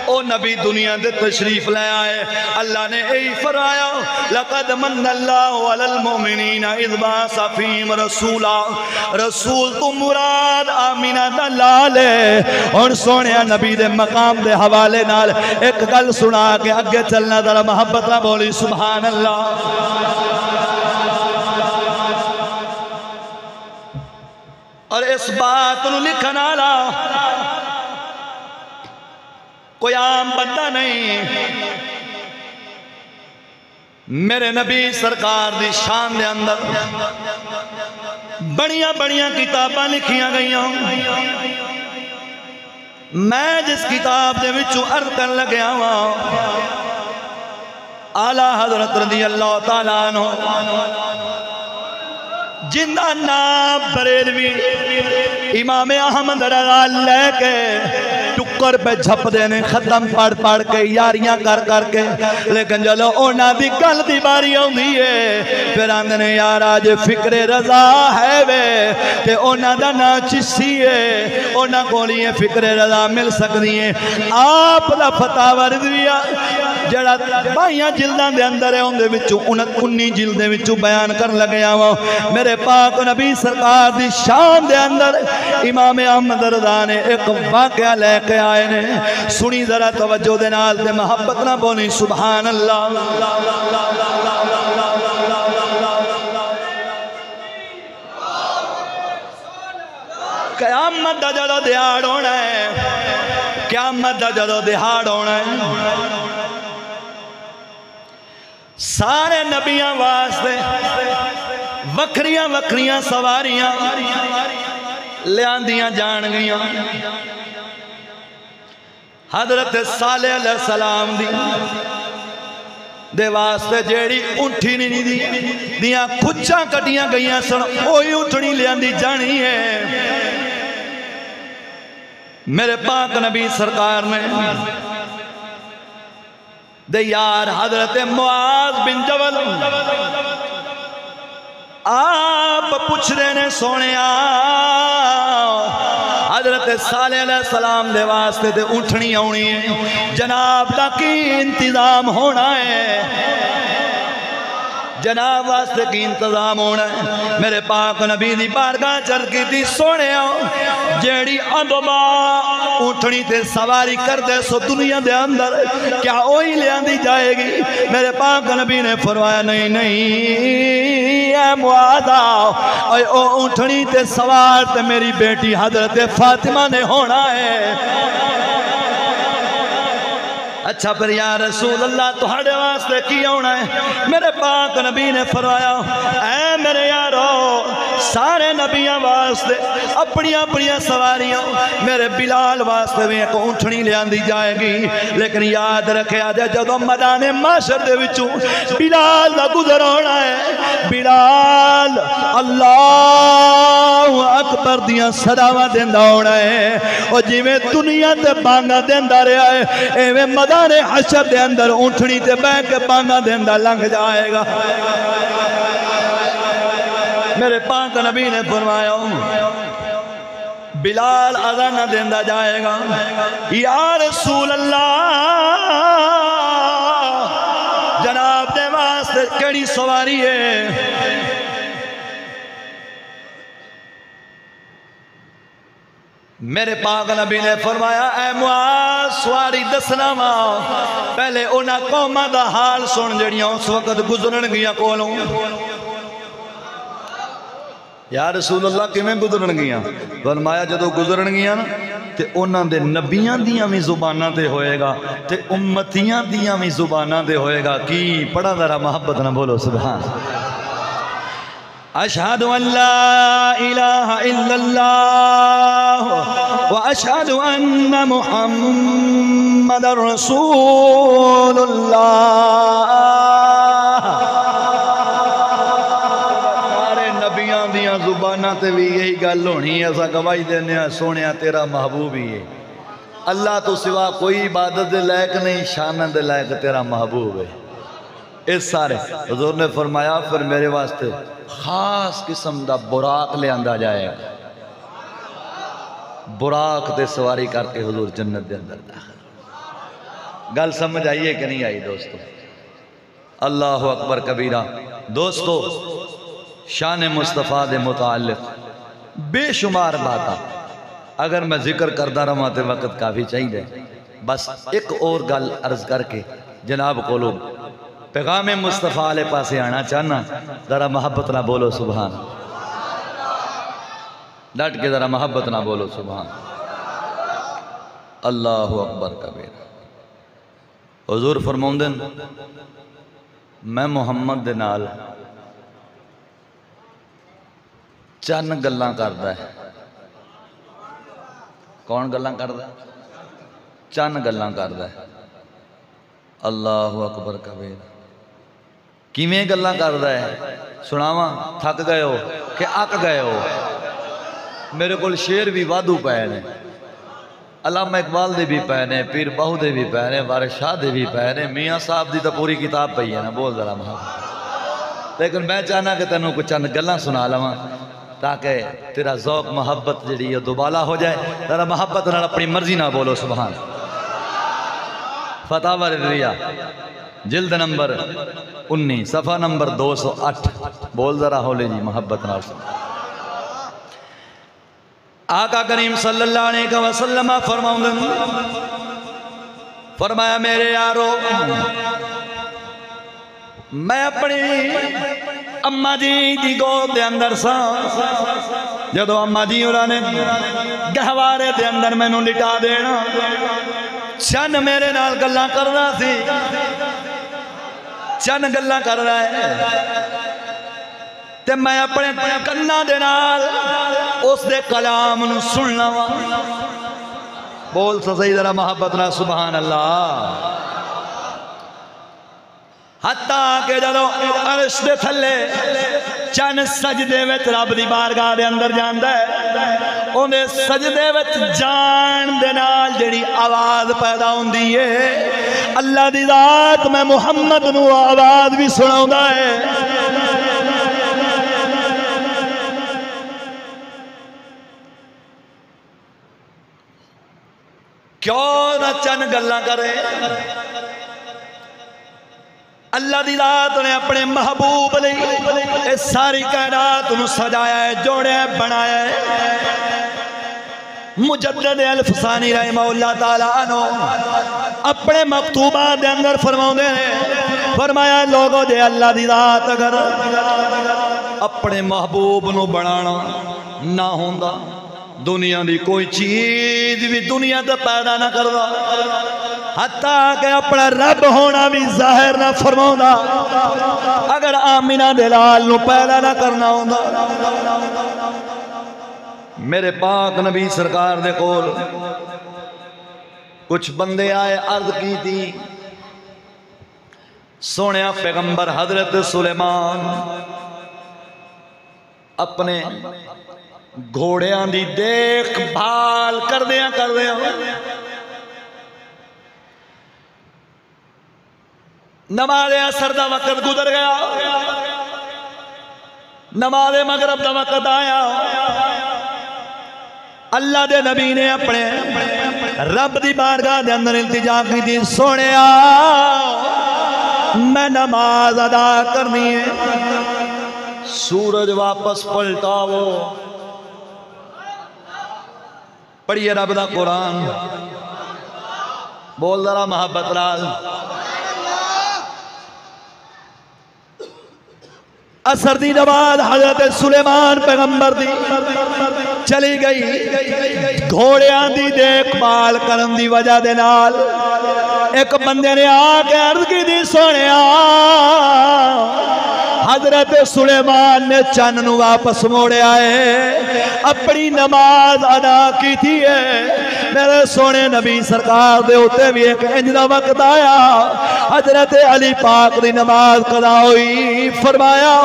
ओ नबी दुनिया दे तशरीफ ले आए। अल्लाह ने यही फरमाया, लक़द मन्नल्लाहु अलल मुमिनीना इज़ बअसा फ़ीहिम रसूला। रसूल तो मुराद आमिना दा लाल है। हुण सोने नबी दे मकाम दे हवाले नाल एक गल सुना के अगे चलना, जरा मोहब्बत ना बोली सुभान अल्लाह। और इस बात नूं लिखण वाला कोई आम बंदा नहीं, मेरे नबी सरकार दी शान दे अंदर बड़िया बड़िया किताबां लिखिया गई। मैं जिस किताब दे विचों अर्ज कर लग्या वा, आला हज़रत रज़ी अल्लाह तआला अन्हु जिंदा नाम बरेलवी इमाम अहमद रज़ा लेके टुक्कर पे झपदे ने खत्म पढ़ पढ़ के यारियां कर करके। लेकिन चलो उन्हां दी गल दी बारी आउंदी है, फिर आंदे ने यार आज फिक्रे रजा है वे ते उन्हां दा ना चिस्सी है, उन्हां कोल ही फिक्रे रजा मिल सकदी है। आप दा फतावा रिज़विया जेड़ा 22 जिल्दां दे अंदर है, उहदे विचों 19 जिल्दां विचों बयान कर लग्या वा। मेरे पाक नबी सरकार दी शान दे अंदर इमाम अहमद रज़ा ने एक वाक़या लेके आए ने, सुनी जरा तवज्जो दे नाल ते मोहब्बत ना बोली सुभान अल्लाह। क़यामत दा जदों दिहाड़ होना है, क़यामत दा जदों दिहाड़ होना है, सारे नबियां वास्ते वखरिया वखरिया सवारियां लियांदियां जान गईयां। हजरत सालेह अलैहिस्सलाम दी दे वास्ते जेड़ी ऊंठी नहीं दी दियां खुच्चां कटियां गईयां सन, ओही ऊंटनी लियांदी जानी है। मेरे पाक नबी सरकार ने दे यार हजरत मुआज बिन जबल आप पूछ रहे ने सोने हजरत सालेह अलैहिस्सलाम दे वास्ते ते उठनी आनी है, जनाब दा की इंतजाम होना है, जनाब वास्ते की इंतजाम होना है। मेरे पाक नबी दी बारगाह चल की थी सोने जेड़ी अदबा उठनी ते सवारी कर दे सो दुनिया दे अंदर क्या वही लियांदी जाएगी? मेरे पाक नबी ने फरमाया नहीं नहीं मुआदा ओ उठनी ते सवार ते मेरी बेटी हजरत फातिमा ने होना है। अच्छा पर या रसूल अल्लाह तुहाड़े वास्ते की होना है? मेरे पाक नबी ने फरमाया ऐ मेरे यारो सारे नबियां वास्ते अपनी अपनी सवारियां, मेरे बिलाल वास्ते भी एक ऊँटनी लियांदी जाएगी। लेकिन याद रखिया जाए जदों मैदाने माशर दे विचों बिलाल दा गुजर होना है, बिलाल अल्लाह अकबर दियां सदावां देंदा होना है। और जिवें दुनिया ते बांगा देंदा रहा है एवें मैदाने हशर दे अंदर ऊँटनी ते बैठ के बांगा देंदा लंघ जाएगा। मेरे पाक नबी ने फरमाया बिलाल अज़ान देंदा जाएगा, या रसूल अल्लाह जनाब सवारी है। मेरे पाक नबी ने फरमाया ऐ मुआज़ सवारी दसना वा पहले उन्हां कौमां दा हाल सुन जड़ियां उस वक्त गुजरन गियां कोलों। या रसूल अल्लाह किवें गुजरन गियां? फरमाया जदों गुजरन गियां ना ते उन्हां दे नबियां दियां भी जुबानां ते होएगा ते उम्मतियां दियां भी जुबानां ते होएगा। की पढ़ा जरा मोहब्बत ना बोलो सुभान। अशहदु अल्ला इलाहा इल्लल्लाह व अशहदु अन्ना मुहम्मदर रसूलुल्लाह। सारे नबियां दियां जुबानां ते भी यही गल होनी है। असा गवाही देने सोने तेरा महबूब ही है। अल्लाह तो सिवा कोई इबादत दे लायक नहीं, शान दे लायक तेरा महबूब है। इस सारे हुजूर ने फरमाया फिर मेरे वास्ते खास किस्म का बुराक लिया जाएगा। बुराक ते सवारी करके हुजूर जन्नत के अंदर दाखिल। गल समझ आई है कि नहीं आई दोस्तों? अल्लाह अकबर कबीरा। दोस्तों शान मुस्तफ़ा दे मुतालिक बेशुमार बात अगर मैं जिक्र करता रहा तो वक्त काफ़ी चाहिए। बस एक और गल अर्ज करके जनाब को पैगाम मुस्तफ़ा वाले पासे आना चाहना। जरा मोहब्बत ना बोलो सुभान। डट के जरा मोहब्बत ना बोलो सुभान। अल्लाह अकबर कबीर। हुजूर फरमाउंदे मैं मुहम्मद दे नाल चंद गल्लां करदा है। कौन गल्लां करदा? चंद गल्लां करदा है। अल्लाह अकबर कबीर। किवें गल्लां करदा है सुनावा? थक गए हो कि अक गए हो? मेरे को शेर भी वाधू पे ने, अल्लामा इकबाल दे भी पे ने, पीर बाहू दे भी पे ने, वारिस शाह दे भी पे ने, मियाँ साहब की तो पूरी किताब पई है ना। बोल जरा मोहब्बत। लेकिन मैं चाहना कि तेनों कुछ चंद गल्लां सुना लवां ताकि तेरा ज़ौक मोहब्बत जी दोबाला हो जाए। तेरा मोहब्बत नाल अपनी मर्जी ना बोलो सुभान। फतावा रिज़विया जिल्द नंबर 19 सफ़ा नंबर 208। बोल जरा होले जी मोहब्बत नाल। आका करीम सल्लल्लाहु अलैहि वसल्लम फरमाया मेरे यारो मैं अपनी अम्मा जी की गोद के अंदर सा। जदों अम्मा जी उन्होंने गहवारे के अंदर मैनू लिटा देना, चन मेरे नाल गल्लां करना सी। चन गल्लां कर रहा है ते मैं अपने कन्ना दे नाल उस दे कलाम नू सुनना वा। बोल सही जरा मोहब्बत ना सुभान अल्लाह। हत्ता के जदों अर्श दे थल्ले चन सजदे विच रब दी बारगाह दे अंदर जांदा है, ओंदे सजदे विच जान दे नाल जेड़ी आवाज पैदा हुंदी है अल्लाह दी जात मैं मुहम्मद नू आवाज भी सुनाउंदा है। क्यों ना चन गल्लां करे? अल्लाह दी रात ने अपने महबूब लई सारी कायनात नूं सजाया है, जोड़िया है, बनाया है। मुजद्दिद अल-फसानी रहमहुल्लाह ताला अन्हु अपने मकतूबा दे अंदर फरमाउंदे ने, फरमाया लोगों जे अल्लाह दी रात अगर अपने महबूब नूं बनाना ना होंदा दुनिया की कोई चीज भी दुनिया तो पैदा ना करदा, हत्ता के अपना रब होना भी जाहिर ना फरमाउंदा अगर आमिना दे लाल नूं पैदा ना करना होंदा। मेरे पाक नबी सरकार दे कोल कुछ बंदे आए, अर्ज की थी सोने पैगंबर हजरत सुलेमान अपने घोड़ियां की देखभाल करदिया करदिया नमाज़े असर का वक्त गुजर गया, नमाज़े मगरब का वक्त आया। अल्लाह दे नबी ने अपने रब की बारगाह के अंदर इल्तिजा की थी, सोने मैं नमाज अदा करनी है। सूरज वापस पलटावो। पढ़िए रब दा कुरान, बोल जरा मोहब्बत नाल। असर दी नमाज हजरत सुलेमान पैगंबर दी चली गई। घोड़ियां दी देखभाल करन दी वजह दे नाल एक बंदे ने आके अर्ज की दी, सोनिया हजरत सुलेमान ने चन्न नू वापस मोड़िया है, अपनी नमाज अदा की थी है। मेरे सोने नबी सरकार दे उत्ते भी एक इंज दा वक्त आया, हजरत अली पाक दी नमाज कदा हुई। फरमाया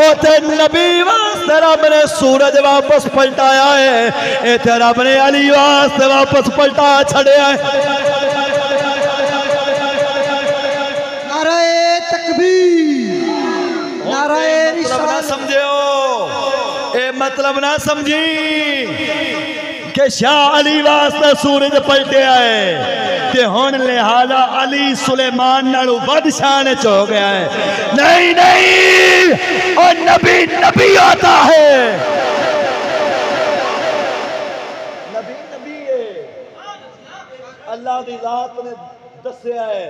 उते नबी वास्ते रब ने सूरज वापस पलटाया है, इथे रब ने अली वास्ते वापस पलटा छड़िया है। नाराए तकबीर, नाराए रिसालत। समझो ए मतलब ना समझी कि शाह अली वास्ते सूरज पलटे आए ते हुण लिहाजा अली सुलेमान नालों वध शान च हो गया है। नहीं नहीं, और नबी नबी होता है, नबी नबी है। अल्लाह दी जात ने दस्या है,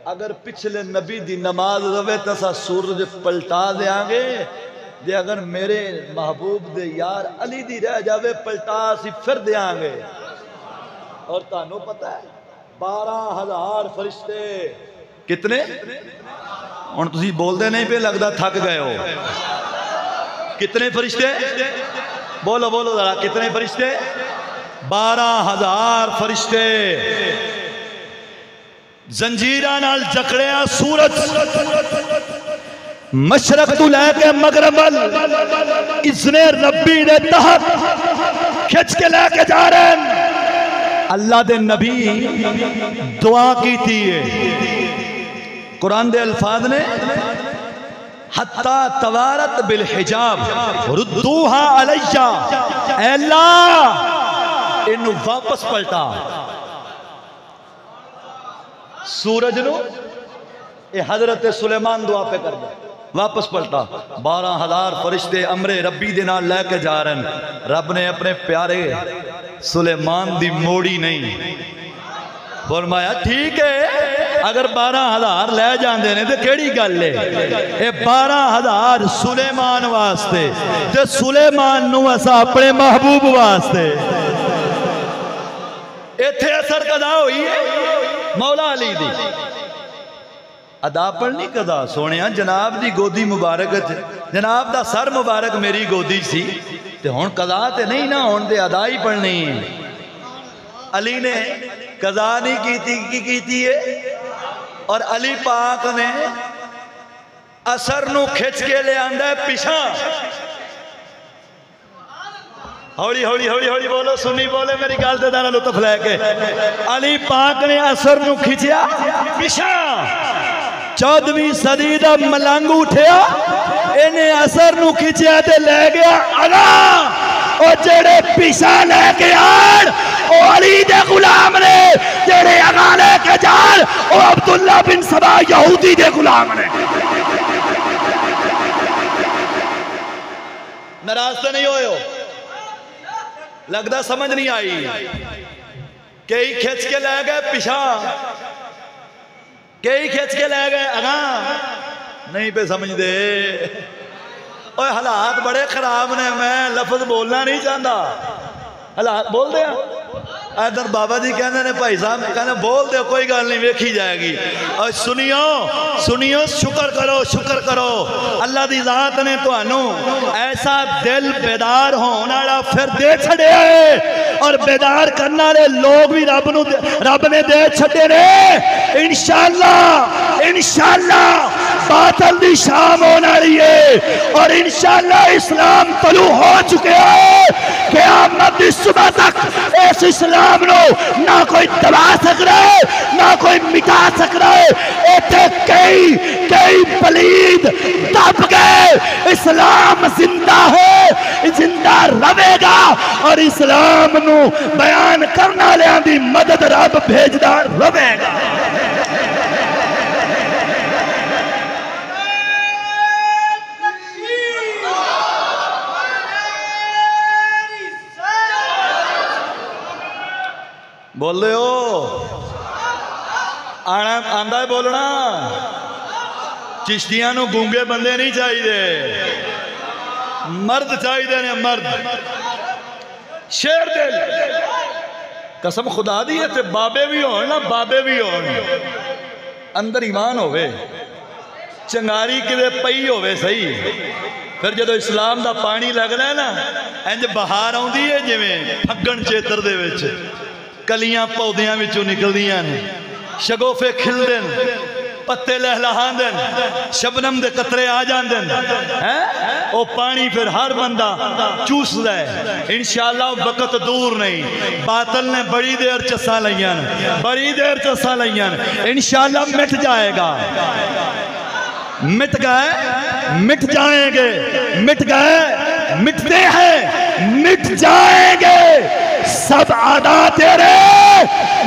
अगर पिछले नबी दी नमाज रवे तो असा सूरज पलटा देंगे, जे अगर मेरे महबूब दे यार अली दी रह जावे पलटा असी फिर देंगे। और तानू पता है 12,000 फरिश्ते कितने, हुण तुसीं बोलदे नहीं पे, लगदा थक गए हो। कितने फरिश्ते बोलो बोलो जरा, कितने फरिश्ते? 12,000 फरिश्ते जंजीरा नाल जकड़िया। सूरज मशरक तू लैके मगरब वल इसने रब्बी ने तहत खिंच के लेके जा रहे हैं। अल्लाह दे नबी दुआ की थी, कुरान दे अल्फाज ने हत्ता तवारत बिल हिजाब रुद्दूहा अलैया, अल्लाह इन्हू वापस पलटा। सूरज नु ये हजरत सुलेमान दुआ पे कर दे, वापस पलटा। 12,000 फरिश्ते अमरे रब्बी दे नाल लेके जा रहे हैं। रब ने अपने प्यारे सुलेमान दी मोड़ी नहीं फरमाया, ठीक है अगर 12,000 ले जाते ने तो केड़ी गल है, ये 12,000 सुलेमान वास्ते ते सुलेमान नू असा अपने महबूब वास्ते। इत्थे असर कदा हुई है मौला अली दी अदा पढ़नी कदा। सोने जनाब दी गोदी मुबारक, जनाब दा सर मुबारक मेरी गोदी सी, ते हुण कदा ते नहीं ना, हुण ते अदा ही पढ़नी है। अली ने कदा नहीं की है, और अली पाक ने असर नू खिंच के ले आंदा पिछा। हौली हौली हौली हौली बोलो, सुनी बोले मेरी गल ते दाना लुत्फ लैके। अली पाक ने असर नू खिंचिया पिछा। 14वीं सदी दा मलंग उठिया, इन्हें असर नू खिंचिया ते ले गया अगा। और जेड़े पिछा लेके आन ओ अली दे गुलाम ने, जेड़े अगा लेके जान ओ अब्दुल्ला बिन सबा यहूदी दे गुलाम ने। नाराज तो नहीं होयो? लगता समझ नहीं आई। कई खिंच के ले गए पिछा, कई खिंच के ले गए अगा। नहीं पे समझते, और हालात बड़े खराब ने। मैं लफ्ज बोलना नहीं चाहता, हालात बोल दे। इधर बाबा जी कहते ने भाई साहब कहते बोल दो, कोई गल नहीं वेखी जाएगी। और सुनियो सुनियो, शुक्र करो शुक्र करो, अल्लाह दी जात ने तुहानू ऐसा दिल बेदार होने वाला फिर दे छड़े है, और बेदार करने वाले लोग भी रब ने दे छड़े ने। इंशाअल्लाह इंशाअल्लाह बातल दी शाम होने वाली है, और इंशाअल्लाह इस्लाम तलू हो चुके हैं। क़यामत दी सुबह तक इस इस्लाम नो ना कोई दबा सक रहा है, ना कोई मिटा सक रहा है। इतने कई कई पलीद दब गए, इस्लाम जिंदा है, जिंदा रहेगा, और इस्लाम नु बयान करने वालियां दी मदद रब भेजदा रहेगा। बोले हो आना आंदा है बोलना। चिश्तियां नूं गूंगे बंदे नहीं चाहिए, मर्द चाहिए ने मर्द। शेर दिल कसम खुदा दी है, बाबे भी हो ना, बाबे भी हो अंदर ईमान होवे, चंगारी किते पई होवे सही। फिर जो इस्लाम का पानी लगता है ना, इंज बहार आउंदी है जिवें फग्गण चेतर दे विच कलियां पौधियां विचों निकलदियां ने, शगोफे खिलदे ने, पत्ते लहलहांदे ने, शबनम दे कतरे आ जांदे ने, हैं ओ पानी फिर हर बंदा चूसदा है। इंशाअल्लाह वक्त दूर नहीं, बातल ने बड़ी देर चस्सा लईयां ने, बड़ी देर चस्सा लईयां ने, इंशाअल्लाह मिट जाएगा। मिट गए मिट जाएंगे, मिट गए मिटते हैं मिट जाएंगे, सब आदा तेरे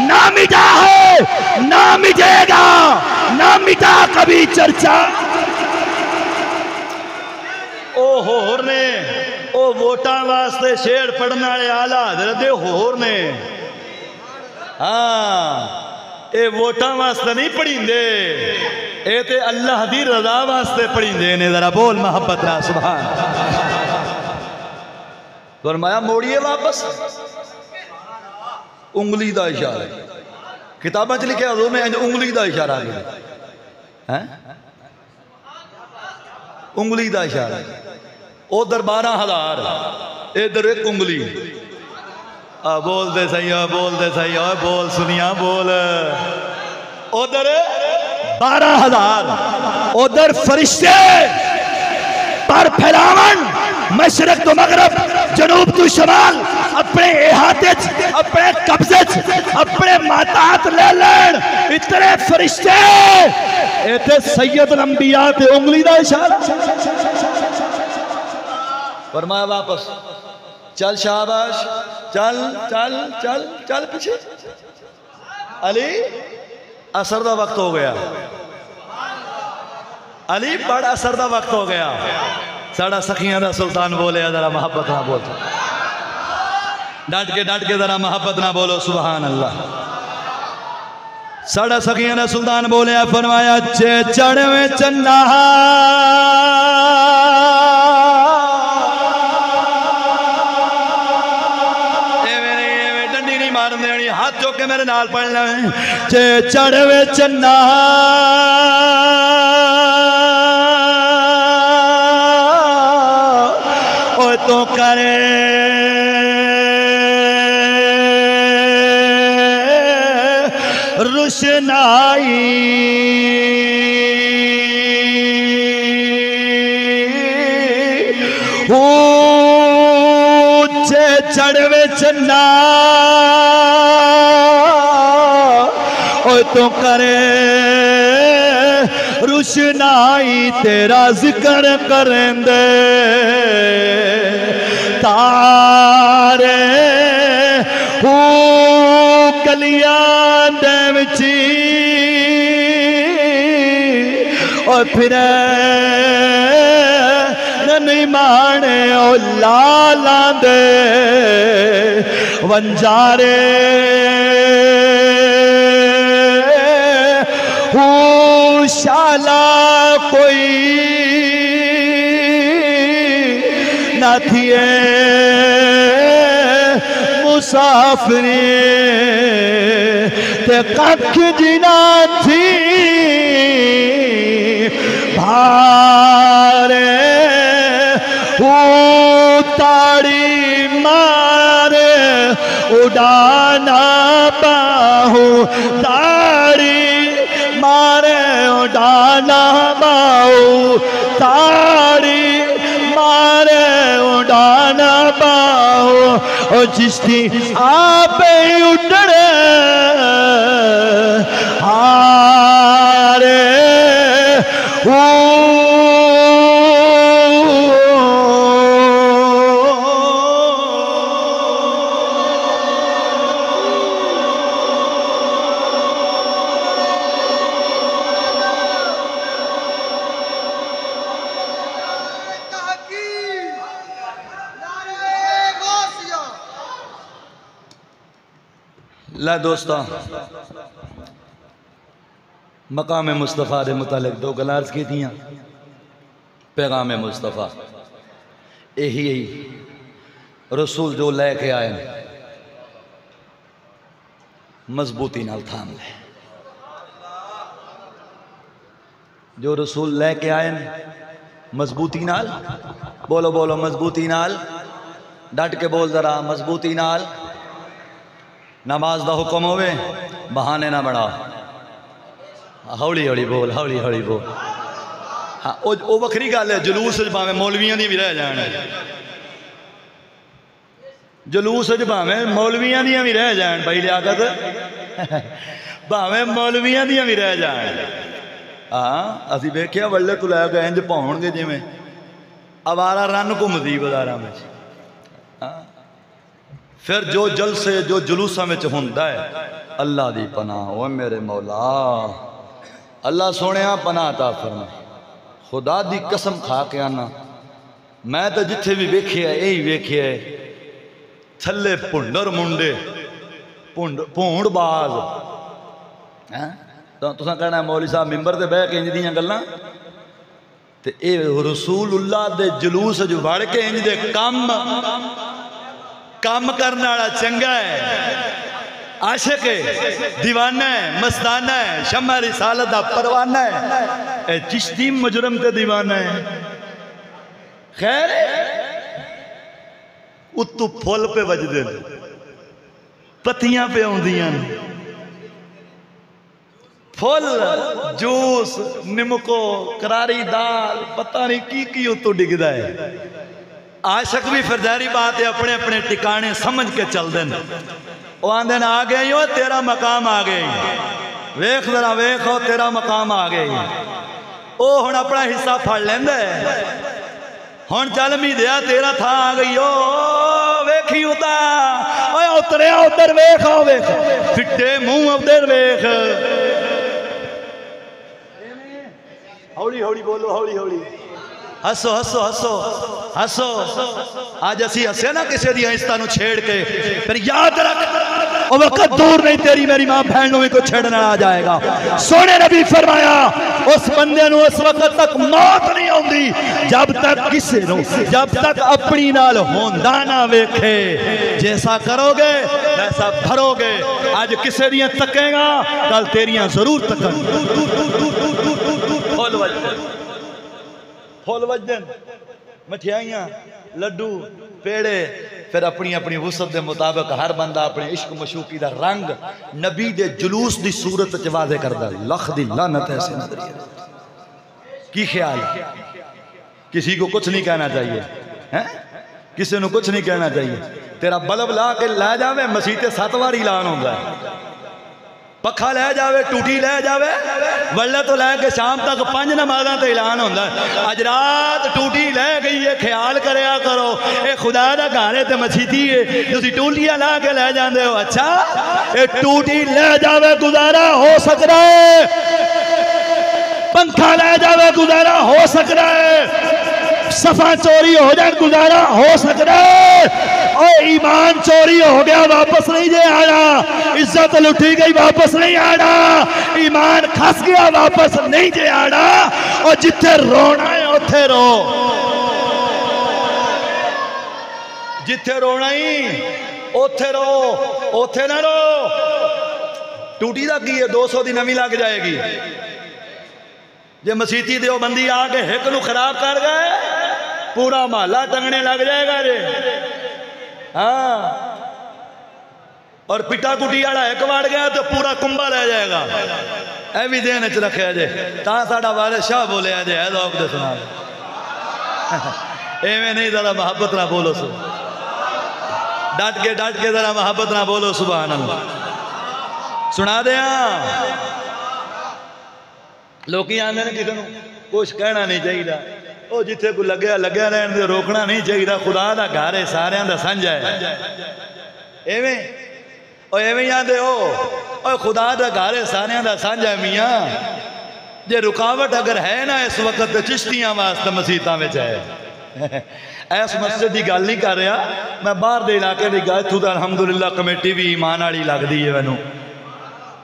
ना मिटा है ना मिटेगा, ना मिटा कभी चर्चा। ओ होर ने ओ वोटा वास्ते शेर पढ़ने वाले आला हज़रत होर ने। हाँ ये वोटा वास्ते नहीं पढ़ींदे, ये ते अल्लाह दी रजा वास्ते पढ़ींदे ने। जरा बोल मोहब्बत ना सुभान। फरमाया मोड़िए वापस, उंगली का इशारा, किताबों च लिखे हजूर ने उंगली का इशारा है, उंगली का इशारा। उधर 12,000 इधर एक उंगली। बोलते सही हो, बोलते सही हो, बोल सुनिया बोल। उधर 12,000, उधर फरिश्ते पर फैलावन, मशरक तो मगरब, जनूब तो शमाल, अपने इहाते अपने कब्जे अपने मातात ले लेन इतने फरिश्ते। इतने सैयद अंबिया ते उंगली का इशारा। फरमाया वापस चल, शाबाश, चल चल चल चल पीछे। अली असर का वक्त हो गया, अली बड़ा असर का वक्त हो गया। साड़ा सखियां दा सुल्तान बोले, जरा मोहब्बत ना बोल, डट के जरा मोहब्बत ना बोलो सुभान अल्लाह। साड़ा सखियां दा सुल्तान बोले, फरमाया चे चढ़वे चन्ना डंडी नहीं मारन देनी, हाथ चुक के मेरे नाल पढ़ ले। चे चढ़वे चन्ना तो करे रुशनाई, ऊंचे चढ़वे चन्ना ओ तो करे रुशनाई, तेरा जिक्र करेंदे तारे हो कलियां दे विची और फिर नहीं माने ओ लाला दे वंजारे हो शाला कोई ना थिए मुसाफिरी ते कख जिना थी भारे वो ताड़ी मारे उड़ाना बाहू, ताड़ी मारे उड़ाना बाहू, ताड़ी मारे उड़ाना बाहू। और जिसकी आप उड़े हारे वो लै दोस्तों, मकाम मुस्तफ़ा के मुतालिक दो गल्लां अर्ज़ कीतियां। पैगाम मुस्तफ़ा यही रसूल जो लैके आए मजबूती नाल थाम ले। जो रसूल लैके आए मजबूती नाल, बोलो बोलो मजबूती नाल, डट के बोल जरा मजबूती नाल। नमाज का हुक्म होवे बहाने ना बना, हौली हौली बोल, हौली हौली बोल। हाँ वो वखरी गल है, जलूस भावें मौलवियां दी भी रह जान, जलूस भावें मौलवियां दी भी रह जान भाई लियाकत, भावें मौलवियां दी भी रह जान। हाँ असी वेख्या वल्ले तो लैके इंज पाउणगे जिवें आवारा रन घूमदी बाजारां में। हाँ फिर जो जलसे जो जुलूसा में हुंदा है, अल्लाह दी पनाह ओ मेरे मौला, अल्लाह सोने पनाह ता फरमा। खुदा दी कसम खा के आना, मैं तो जिथे भी वेख्या यही वेख्या थले भुंडर मुंडे भूंडबाज। तो तुसां कहना मौली साहब मिंबर ते बह के इंज दियां गल्लां, ते ए रसूलुल्लाह दे जुलूस च वड़ के इंज दे कम करने वाला चंगा है, आशिक है, दीवाना है, मस्ताना है, शम्मा रिसालत दा परवाना है। ए चिश्ती मुजरम ते दीवाना है। खैर उत्तू फुल पे बजदे, पत्तियां पे आउंदियां, फुल जूस निमको करारी दाल पता नहीं की उत्तू डिगदा है। आशक भी फिर जारी बात है अपने अपने टिकाने समझ के चलते हैं। वो आंदे न आ गए हो तेरा मकाम आ गई, वेख जरा वेखो तेरा मकाम आ गई। ओ हुण अपना हिस्सा फड़ लेंदे, हुण चल मी दिया तेरा था आ गई। ओ वेखी उता उतरिया उधर वेख, वेख फिट्टे मुंह उधर वेख। हौली हौली बोलो, हौली हौली हसो हसो हसो हसो। आज असी हसे ना किसी दी इज्जत छेड़ के, फिर याद रख वो वक्त दूर नहीं तेरी मेरी मां बहनों को छेड़ना आ जाएगा। सोने नबी फरमाया उस बंदे नु उस वक्त तक मौत नहीं आउंदी जब तक किसी नु जब तक अपनी नाल होंदा ना वेखे। जैसा करोगे वैसा भरोगे। आज किसी दियां तकेगा कल तेरियां जरूर तकन। फुल वजन मठियाइयां लड्डू पेड़े, फिर अपनी अपनी वसत के मुताबिक हर बंदा अपने इश्क मशूकी का रंग नबी दे जुलूस की सूरत च वादे करता। लख दी लानत ऐसे नजरिए। की ख्याल, किसी को कुछ नहीं कहना चाहिए है, किसी को कुछ नहीं कहना चाहिए। तेरा बल्ब ला के लै जावे मसीते 7 बार ऐलान होता है, पखा लै जावे टूटी लै जावे वल्ले तो लैके शाम तक 5 नमाज़ां ते ऐलान होंदा है। अज रात टूटी लै गई है, ख्याल करया करो ये खुदा दा घर है ते मसीती है, तुसीं टूटियां ला के लै जांदे हो। अच्छा ये टूटी लै जावे गुजारा हो सकता है, पंखा लै जावे गुजारा हो सकता है, सफा चोरी हो जाए गुजारा हो सकता है। और ईमान चोरी हो गया वापस नहीं जे आना, इज्जत लुटी गई वापस नहीं आना, ईमान खस गया वापस नहीं जे आना। और जिथे रोना है उथे रो, जिथे रोना ही उथे रो, उथे ना रो। टूटी का की है 200 की नवी लग जाएगी। जे मसीती देवबंदी आके हिक नू खराब कर गए पूरा महला टंगने लग जाएगा रे। हाँ और पिटा कुटी वाला एक वाड़ गया तो पूरा कुंभा रह जाएगा। ए भी देन च रखे जे ता साडा वाले शाह बोले जे है लोग दे सुना एवें नहीं जरा मोहब्बत ना बोलो सो, डट के जरा मोहब्बत ना बोलो सुभान अल्लाह। सुना दे लोग आते हैं किसी को कुछ कहना नहीं चाहिए, वो जिथे कोई लग्या लग्या रहने दे, रोकना नहीं चाहिए। खुदा का घर है सारिਆਂ ਦਾ ਸਾਂਝਾ है। एवें आते हो खुदा का घर है सारिਆਂ ਦਾ ਸਾਂਝਾ है। मियाँ जे रुकावट अगर है ना इस वक्त चिश्तियां वास्ते मसीतां में है। इस मस्जिद की गल नहीं कर रहा मैं बाहर के इलाके की गल इतों तो अलहमदुलिल्लाह कमेटी भी ईमान वाली लगती है मैनू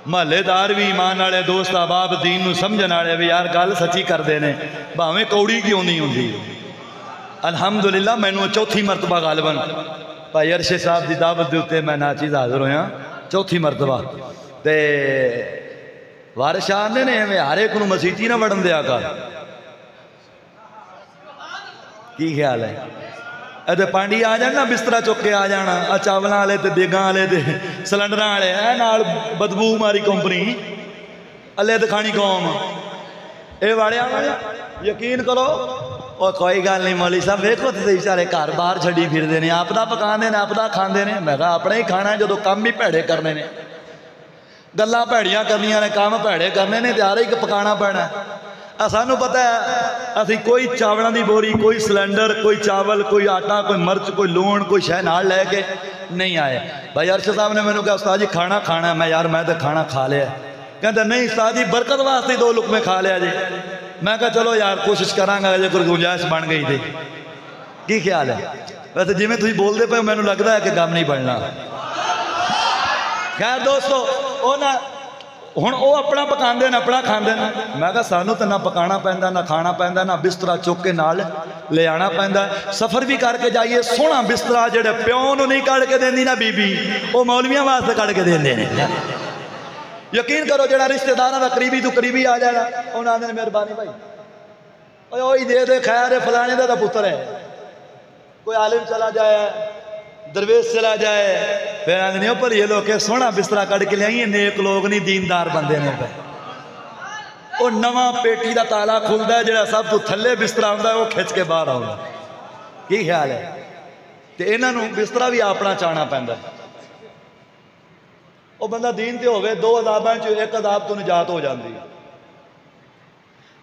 महल्लेदार भी ईमान वाले दोस्त अहबाब दीन नूं समझण वाले भी यार गल सच्ची करते हैं भावें कौड़ी क्यों नहीं होंगी अलहमदुलिल्लाह मैनू चौथी मरतबा गालबन भाई अरशद साहब की दावत के उत्ते मैं नाचीज हाजिर होया चौथी मरतबा तो वारिस शाह आंदे ने हर एक नूं मसीती ना वड़न दिया कर की ख्याल है ए पांडी आ जाना बिस्तरा चुक के आ जाना आ चावलों वाले तो देगा वाले तो सिलेंडर वाले नाल बदबू मारी कंपनी अले तो खानी कौम ये वाड़िया यकीन करो और कोई गल नहीं मौली साहब वेखो तो बेचारे घर बाहर छड़ी फिरते हैं आपदा पकाते हैं आपदा खाते हैं मैं कहा अपना ही खाना है जो काम भी भैड़े करने ने गल्लां भैड़ियां करनियां ने काम भैड़े करने ने हर एक पकाना पैना सानू पता है असी कोई चावलों की बोरी कोई सिलेंडर कोई चावल कोई आटा कोई मिर्च कोई लूण कोई शह नाल लैके नहीं आए भाई अरशद साहब ने मैंने कहा उस्ताद जी खाना खाना मैं यार मैं तो खाना खा लिया कहते नहीं उस्ताद जी बरकत वास्ते 2 लुकमे खा लिया जी मैं कहा चलो यार कोशिश करांगा जो कोई गुंजाइश बन गई थी की ख्याल है वैसे जिमें तुम बोलते पे मैनू लगता है कि गम नहीं बनना खैर दोस्तों वो ना हुण वो अपना पकाते हैं अपना खाते हैं मैं कहा सानू तो ना पकाना पैंदा ना खाना पैंदा ना बिस्तरा चुक के नाल ले आना पैंदा सफ़र भी करके जाइए सोहना बिस्तरा जेड़े प्यो नूं नहीं कढ़ के देंदी ना बीबी वो मौलवियां वास्ते कढ़ के देंदे ने यकीन करो जेड़ा रिश्तेदारां दा करीबी तो करीबी आ जाना उन्हें आंदे मेहरबानी भाई ओही दे दे खैर है फलाने दा पुत्र है कोई आलिम चला जाए दरवेश चला जाए फिर आंदे नहीं पर ये लोग सोहना बिस्तरा कढ़ के लियाई नेक लोग नहीं दीनदार बंदे ने वो नवा पेटी का ताला खुलता है जो सब तो थले बिस्तरा आता है वो खिंच के बाहर आता की ख्याल है तो इन्हों बिस्तरा भी अपना चाहना पैंदा वो बंदा दीन ते होवे 2 अदाबां च एक अदाब तो निजात हो जाती है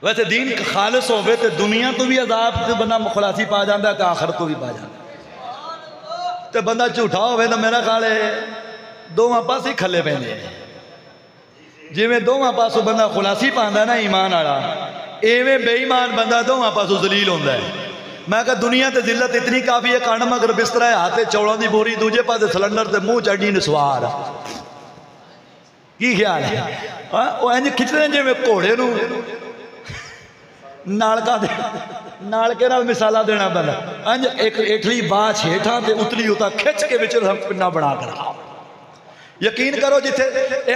वैसे दीन खालिस होवे तो दुनिया तो भी अदाब से बंदा मुखलासी पा जाता है तो आखिरत तो भी पा जाता तो बंदा झूठा होवे तो मेरा ख्याल है दोवां पासे ही खले पैंदे जिवें दोवां पासों बंदा खुलासी पांदा ना ईमान वाला इवें बेईमान बंदा दोवां पासों जलील होंदा है मैं कहा दुनिया ते जिल्लत इतनी काफ़ी है कंड मगर बिस्तरा है हाथ चौलों की बोरी दूजे पासे सिलेंडर ते मुँह चढ़ी ने सवार की ख्याल है वो इंज खिंचते जिवें घोड़े नूं नालका दे नालके नाल मिसाला देना पैंदा इंज एक इटली बाछ हेठां ते उतली उता खिंच के विच पिन्ना बना कर यकीन करो जिथे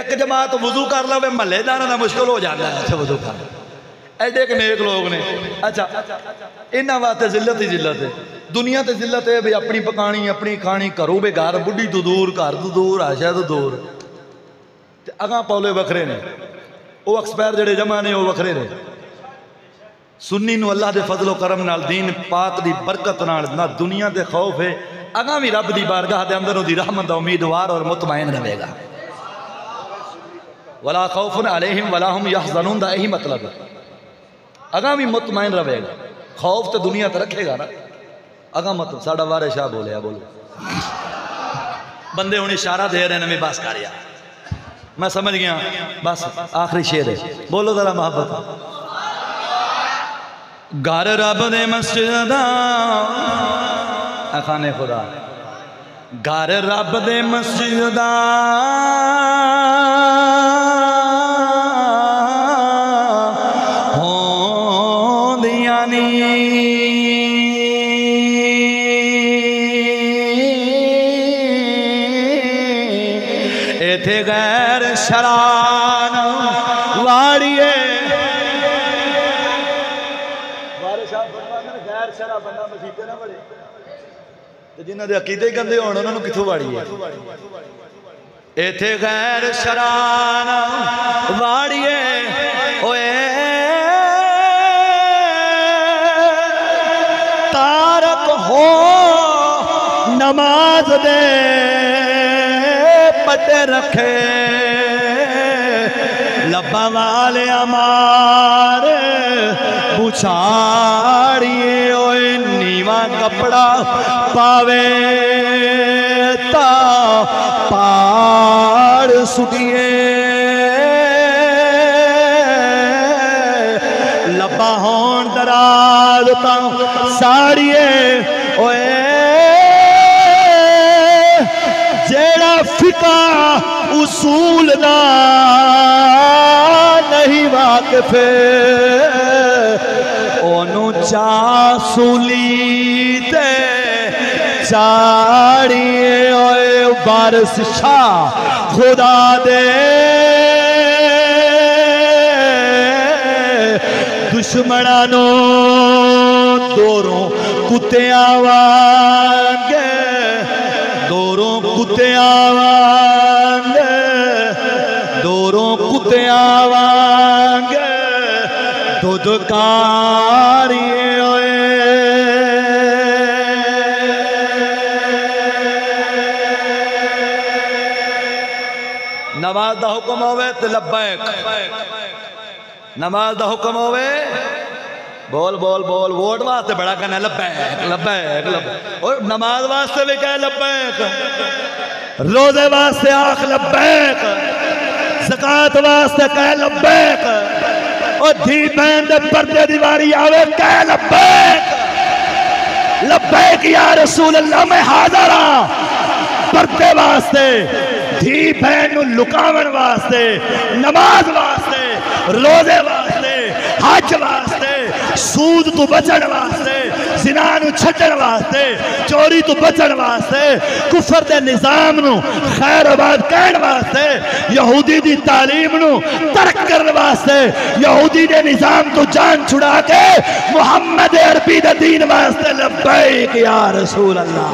एक जमात वजू कर लवे महल्लेदारां दा मुश्किल हो जाता है वजू कर एडे के नेक लोग ने अच्छा इन्हां वास्ते जिल्लत ही जिल्लत है दुनिया ते जिल्लत है भी अपनी पकानी अपनी खानी घरों भी घर बुढ़ी तो दूर घर तो दूर आशा तो दूर अगां पौले वखरे ने वो एक्सपायर जेडे जमा ने वो वखरे ने सुन्नी नूं अल्लाह दे फजलो करम नाल दीन पाक दी बरकत नाल ना दुनिया ते खौफ है अगां भी रब दी बारगाह दे अंदर ओदी रहमत दा उम्मीदवार और मुतमईन रहेगा वला खौफुन अलैहिम वला हुम यहज़नून दा यही मतलब है अगां भी मुतमईन रहेगा खौफ तो दुनिया ते रखेगा ना अगां मतलब साडा वारिस शाह बोलिया बोलो बंदे हुण इशारा दे रहे ने बस कर यार मैं समझ गया बस आखिरी शेर है बोलो जरा मोहब्बत घर रब दे मस्जिद खाने खुदा घर रब दे मस्जिद होंदियां नी इथे गैर शरान वाड़िए गैर शरा बंदा मसीते ना बड़े जिन्होंने अकीदे गंदे होने उन्होंने कितों वाड़िए इथे गैर शरान वाड़िए ओए तारक हो नमाज दे पटे रखे लब्बा वाले अमार बुछाड़िए ओए नीवा कपड़ा पावे ता पाड़ सुटिए लब्बा होन दराज ता साड़िए ओए जेड़ा फिका उसूल दा नहीं वाकिफ ओनू चासूली ते चाड़िए ओए बारिश शाह खुदा दे दुश्मना नो दोरों कुत्तियां वांगे दोरों कुत्तियां वांगे दोरों कुत्तियां वांगे दुदकारिए ओए नमाज दा हुक्म होवे ते लब्बैक नमाज दा हुक्म होवे बोल बोल बोल वोट वास्ते बड़ा कहना लब्बैक लब्बैक लब्बैक और नमाज वास्ते भी कह लब्बैक रोजे वास्ते आख लब्बैक ज़कात वास्ते कह लब्बैक और धी बहन दे पर्दे दीवारी आवे कह लब्बैक लब्बैक या रसूल अल्लाह मैं हाज़िर हां पर्दे वास्ते धी बहन नूं लुकावन वास्ते नमाज वास्ते रोजे वास्ते हज वास्ते सूद तो बचन वास्ते जिना नूं छड्डण वास्ते चोरी तो बचन वास्ते कुफर दे निजाम नूं खैराबाद कहण वास्ते यहूदी दी तालीम नूं तर्क करन वास्ते यहूदी दे निजाम तो जान छुड़ा के मुहम्मद अरबी दे दीन वास्ते लब्बैक या रसूल अल्लाह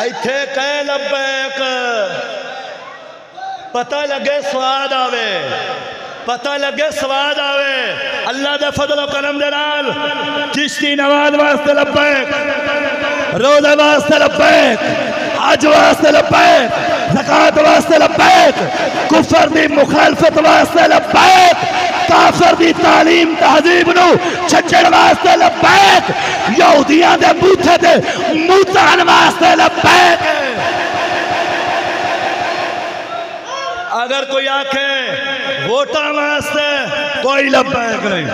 इत्थे कह लब्बैक पता लगे स्वाद आवे पता लगे स्वाद आवे अल्लाह दे फजल और करम दे नाल चिश्ती नमाज वास्ते लब्बैक रोज़े वास्ते लब्बैक हज वास्ते लब्बैक ज़कात वास्ते लब्बैक कुफर दी मुखालफत वास्ते लब्बैक काफर दी तालीम तहजीब नू छड्डण वास्ते लब्बैक यहूदियां दे बूथे ते मूतन वास्ते लब्बैक अगर कोई आखे वोटा वास्ते कोई लब्बैक नहीं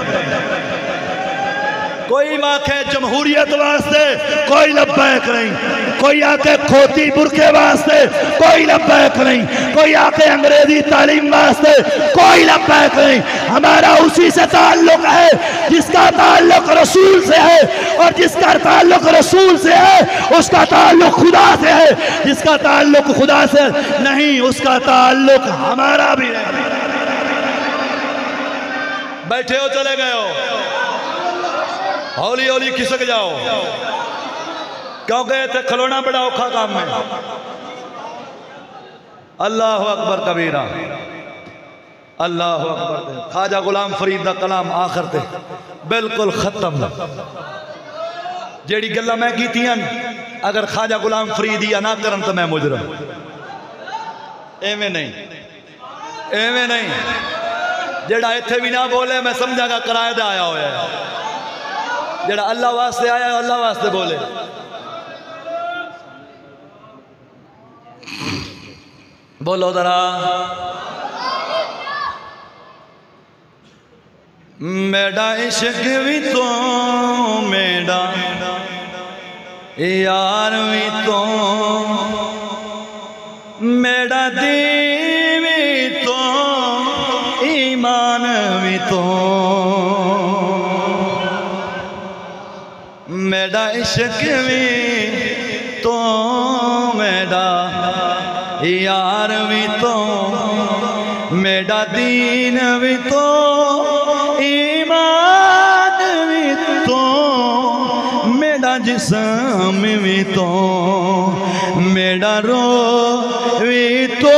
कोई आखे जमहूरियत वास्ते कोई लब्बैक नहीं कोई आके खोती बुरके वास्ते कोई लब्बैक नहीं कोई आके अंग्रेजी तालीम वास्ते कोई लब्बैक नहीं हमारा उसी से ताल्लुक है जिसका ताल्लुक रसूल से है और जिसका ताल्लुक रसूल से है उसका ताल्लुक खुदा से है जिसका ताल्लुक खुदा से नहीं उसका ताल्लुक हमारा भी नहीं बैठे हो चले गए हो हौली हौली खिसक जाओ क्योंकि इतने खलोना बड़ा औखा काम है अल्लाह अकबर कबीरा अल्लाह अकबर ख्वाजा गुलाम फरीद दा कलाम आखिर ते बिल्कुल खत्म जेड़ी गल्लां मैं कीतियां अगर ख्वाजा गुलाम फरीद या ना करन तो मैं मुजरम एवें नहीं जेड़ा इत्थे भी ना बोले मैं समझागा किराए दा आया होया है जेड़ा अल्लाह वास्ते आया अल्लाह वास्ते बोले बोलो जरा मेरा इश्क भी तो मेरा यार भी तो मेरा दीन भी तो ईमान भी तो मेरा इश्क भी तो मेरा यार भी तो मेरा दीन भी तो ईमान भी तो मेरा जिस्म भी तो मेरा रो भी तो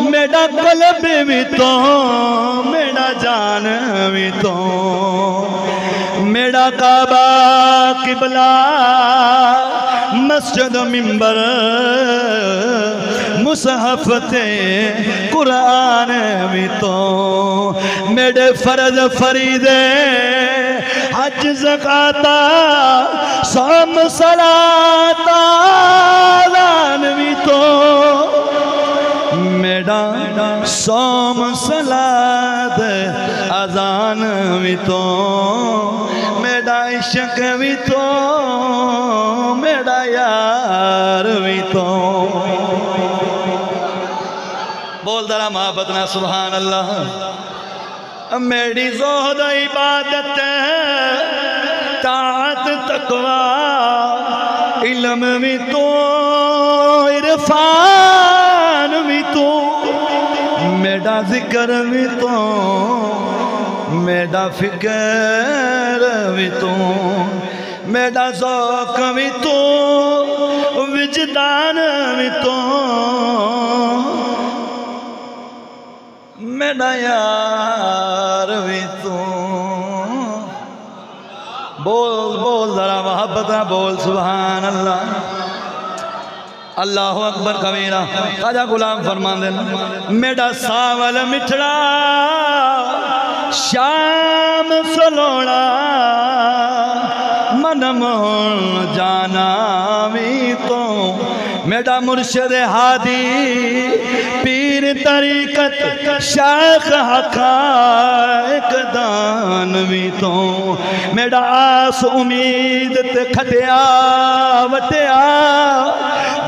मेरा कल्ब भी तो मेरा जान भी तो मेरा काबा किबला मस्जिद मिंबर मुसहफ थे कुरान भी तो मेरे फर्ज फरीदे हज ज़काता सोम सलाता दान भी तो मेरा सोम सलात अजान भी तो मेरा इश्क भी तो मेरा यार भी तो। बोल दरा मोहब्बत ना सुभान अल्लाह। मेरी ज़ोहद इबादत ताअत तकवा इल्म भी तो इरफान भी तो मेरा जिक्र भी तो मेरा फिक्र भी तो मेरा ज़ौक़ भी तो विजदान भी तो मेरा यार भी तू। बोल बोल जरा मोहब्बत बोल सुभान अल्लाह। अल्लाह अकबर कबीरा। खाजा गुलाम फरमान देना मेरा सावल मिठड़ा शाम सलोड़ा मन मोहन जाना भी तो मेरा मुर्शद हादी पीर तरीकत शेख हक़ाइक़ दान भी तो मेरा आस उम्मीद ते खटिया वटिया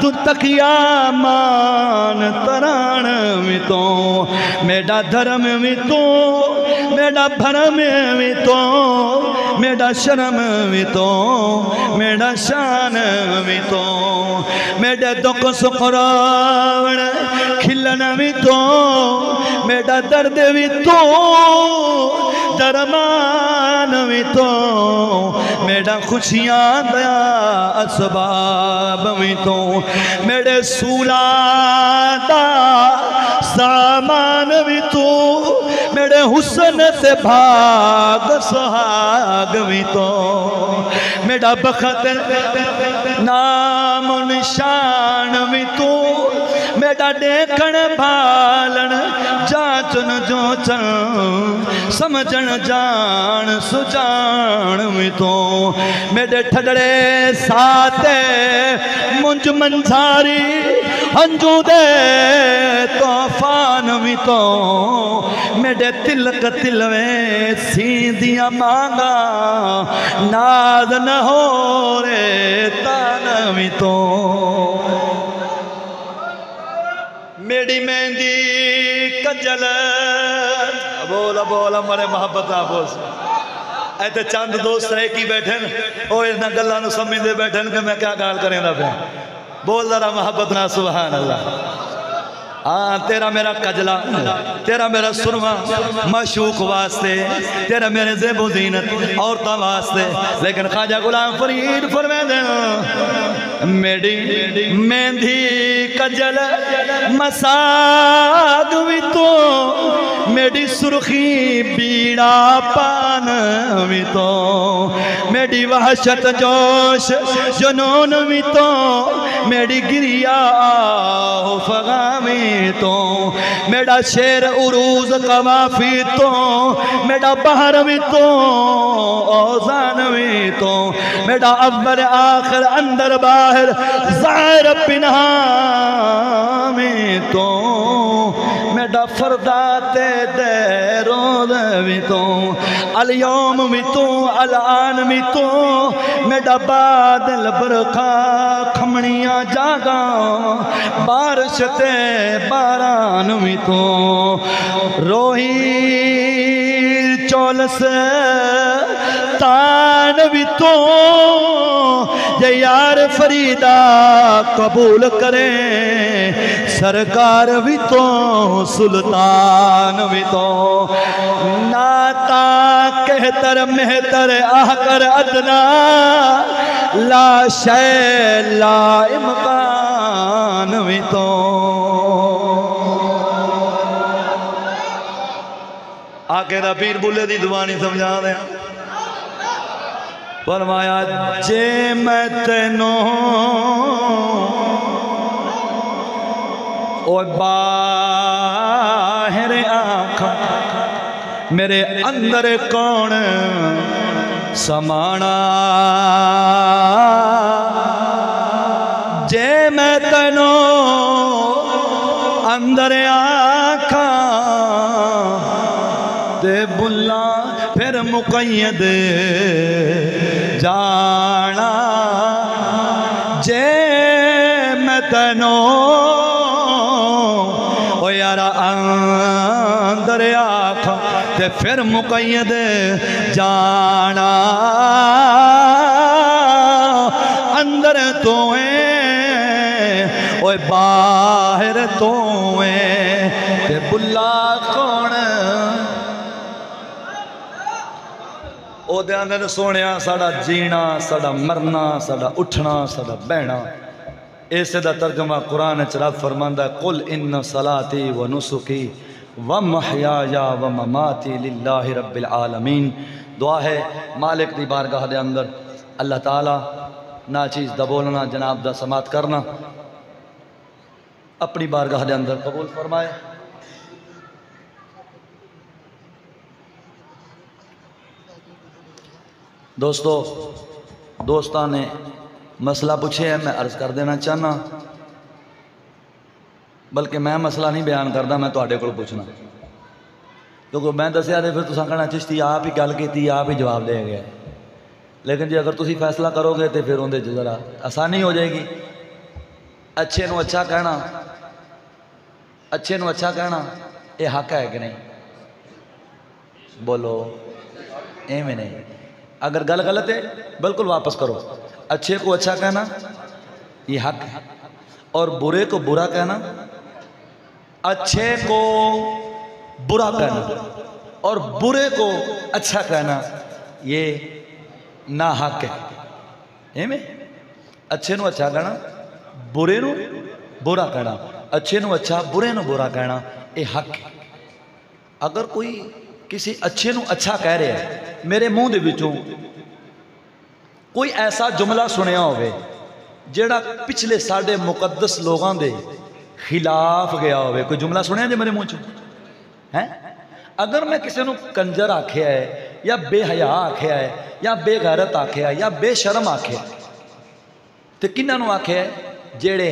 तू तकिया मान तरान भी तो मेरा धर्म भी तो मेरा भरम भी तो मेरा शर्म भी तो मेरा शान भी तो मेरा दुख सुख रावण खिलन भी तो मेरा दर्द भी तो दरमान भी तो मेरा खुशियाँ दया असबाब भी तो मेरे सूलादा सामान भी तो मेरे हुस्न से भाग सुहाग भी तो मेरा बखत नाम निशान भी तो मेरा देखण भालन जाचन जोचन समझण जान सुजान भी तो मेरे ठगड़े साथे मुंज मंसारी हंजू दे तूफान भी तो मेरे तिलक तिलवे सीधिया मांगा नाद न हो रे तान भी तो मेरी मेहंदी कजल बोला बोला मरे मोहब्बत बोल ऐसे चंद दोस्त रह की बैठे ओ इन्होंने गलों समझते बैठे कि मैं क्या गाल करेंदा पे बोल जरा मोहब्बत ना सुभान अल्लाह। हाँ तेरा मेरा कजला तेरा मेरा सुरमा मशूक वास्ते तेरा मेरे ज़ेबो ज़ीनत औरतां वास्ते लेकिन ख्वाजा गुलाम फरीद फरमाते मेरी मेहंदी कजल मसाग भी तो मेरी सुर्खी बीड़ा पान भी तो मेरी वहशत जोश जुनून भी तो मेरी गिरिया फगा भी तो मेरा शेर उरूज कवाफी तो मेरा बहर भी तो औजान भी तो मेरा अव्वल आखिर अंदर बाहर ज़ाहिर पिन्हा में तो मेरा फरदाते दे रोज़ भी तो अलयौम भी तो अलान भी तो मेरा बादल बरखा खमणियाँ जागा बारिश ते बारान भी तो रोही चौलस तान भी तो ये यार फरीदा कबूल करे सरकार भी तो सुल्तान भी तो नाता कहतर मेहतर आहकर अदना ला शै ला इमकान भी तो आके पीर बुले दी दुआनी समझा दे फरमाया जे मैं तेनो ओ बाहर आखा मेरे अंदर कौन समाना जे मैं तेनो अंदर आखा ते बुला फिर मुकैयद जाना जे मैं तैनो ओ यार अंदर आख ते फिर मुकैयद जाना अंदर तो ओए बाहर तो ते बुला कौन ओदे अंदर सोनिया साड़ा जीना साड़ा मरना साड़ा उठना साड़ा बहना इस दा तर्जमा कुरान च रब फरमांदा कुल इन्न सलाती व नुसुकी व महयाया व ममाती लिल्लाहि रब्बिल आलमीन। दुआ है मालिक दी बारगाह दे अंदर अल्लाह ताला ना चीज़ दा बोलना जनाब दा समात करना अपनी बारगाह दे अंदर कबूल फरमाए। दोस्तों दोस्तां ने मसला पूछे है मैं अर्ज़ कर देना चाहना बल्कि मैं मसला नहीं बयान करता मैं तुहाडे कोल पूछना क्योंकि मैं दसिया तो फिर तुसां कहना चिश्ती आप ही गल की आप ही जवाब दे गया लेकिन जी अगर तुसी फैसला करोगे तो फिर उहदे च जरा आसानी हो जाएगी। अच्छे नूं अच्छा कहना अच्छे नूं अच्छा कहना ये हक है कि नहीं बोलो एवं नहीं। अगर गल गलत है बिल्कुल वापस करो। अच्छे को अच्छा कहना ये हक है और बुरे को बुरा कहना अच्छे को बुरा कहना और बुरे को अच्छा कहना ये ना हक है। एवं अच्छे नूं अच्छा कहना बुरे नूं बुरा कहना अच्छे नूं अच्छा बुरे नूं बुरा कहना ये हक है। अगर कोई किसी अच्छे नूं अच्छा कह रहा है मेरे मुंह दे विचों कोई ऐसा जुमला सुनिया होवे जेड़ा पिछले साढ़े मुकद्दस लोगों के खिलाफ गया होवे कोई जुमला सुनिया जे मेरे मुंह चों है। अगर मैं किसी नूं कंजर आख्या है या बेहया आख्या है या बेगैरत आख्या है या बेशरम आख्या तो किन्हां नूं आख्या है जेड़े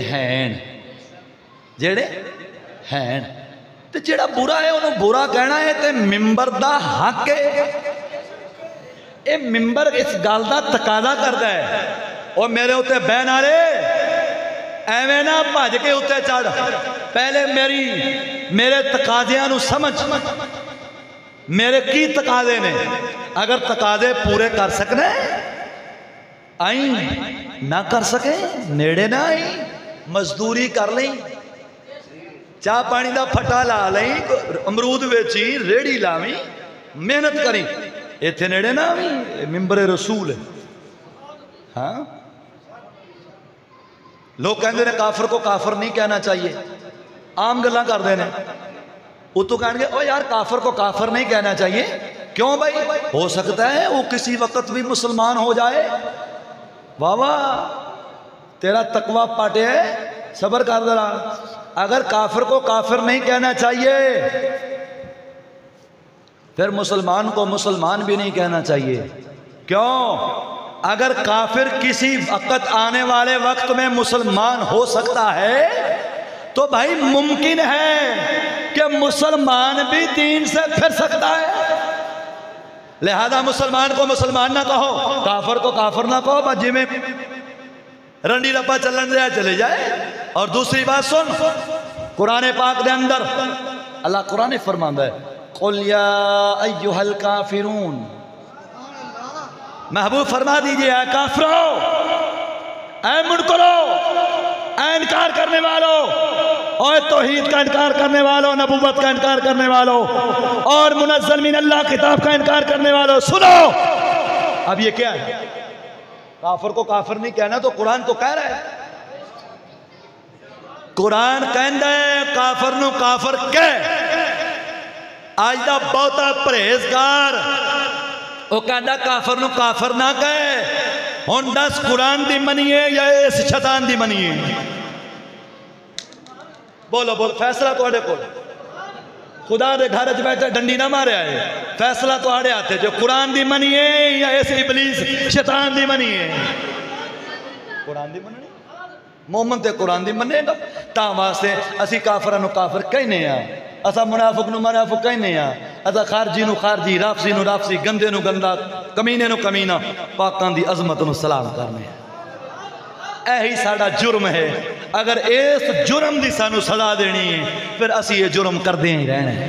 हैं तो जेड़ा बुरा है उन्होंने बुरा कहना है तो मिंबर दा हक है। ये मिंबर इस गल का तकाजा करता है और मेरे उत्ते बहन वाले एवें ना भज के उत्ते चढ़ पहले मेरे तकाजियां नूं समझ मेरे की तकाजे ने अगर तकाजे पूरे कर सकने आई ना कर सके नेड़े ना आई मजदूरी कर ली चाह पानी का फटा ला ली अमरूद बेची रेड़ी लावी मेहनत करी इत्थे नेड़े ना भी मिंबर रसूल हाँ। लोग कहते हैं काफर को काफर नहीं कहना चाहिए आम गल्लां करते हैं उतों कहेंगे ओ यार काफर को काफर नहीं कहना चाहिए क्यों भाई हो सकता है वो किसी वक्त भी मुसलमान हो जाए। वाह वाह तेरा तकवा पाटे है सबर कर जरा। अगर काफिर को काफिर नहीं कहना चाहिए फिर मुसलमान को मुसलमान भी नहीं कहना चाहिए। क्यों? अगर काफिर किसी वक्त आने वाले वक्त में मुसलमान हो सकता है तो भाई मुमकिन है कि मुसलमान भी दीन से फिर सकता है। लिहाजा मुसलमान को मुसलमान ना कहो काफिर को काफिर ना कहो बस जिमें रंडी रब्बा चलन दिया चले जाए। और दूसरी बात सुन कुरान पाक के अंदर अल्लाह कुरान फरमाता है कुल या अय्युहल काफिरून महबूब फरमा दीजिए काफिरो ऐ मुनकरो ऐ इनकार करने वालों और तौहीद का इनकार करने वालों नबूवत का इनकार करने वालों और मुनज़्ज़ल मिन अल्लाह किताब का इनकार करने वालों सुनो। अब ये क्या है? काफिर को काफिर नहीं कहना तो कुरान तो कह रहा है कुरान कहता है काफिर नूं काफिर कह। आज दा बहुता परहेजगार वो कहता काफिर नूं काफिर ना कहे। हुण दस कुरान दी मनीए या इस शैतान दी मनीए? बोलो बोलो फैसला तुहाडे कोल। खुदा दे घर च बैठे डंडी ना मारिया है फैसला तुहाडे हाथ जो कुरान दी मनीए या इस इबलीस शैतान दी मनीए? कुरान दी मननी मोमन ते कुरान दी मनेगा ता वास्ते असी काफिरां नूं काफिर कहने आ असा मुनाफिक नूं मुनाफिक कहने आ अदा खारजी नू खारजी, राफसी नू राफसी, गंदे नू गंदा, कमीने नू कमीना, पाकां दी अजमत नू सलाम करने। यही साडा जुर्म है। अगर इस जुर्म की सानू सजा देनी है फिर असी ये जुर्म करदे ही रहना है।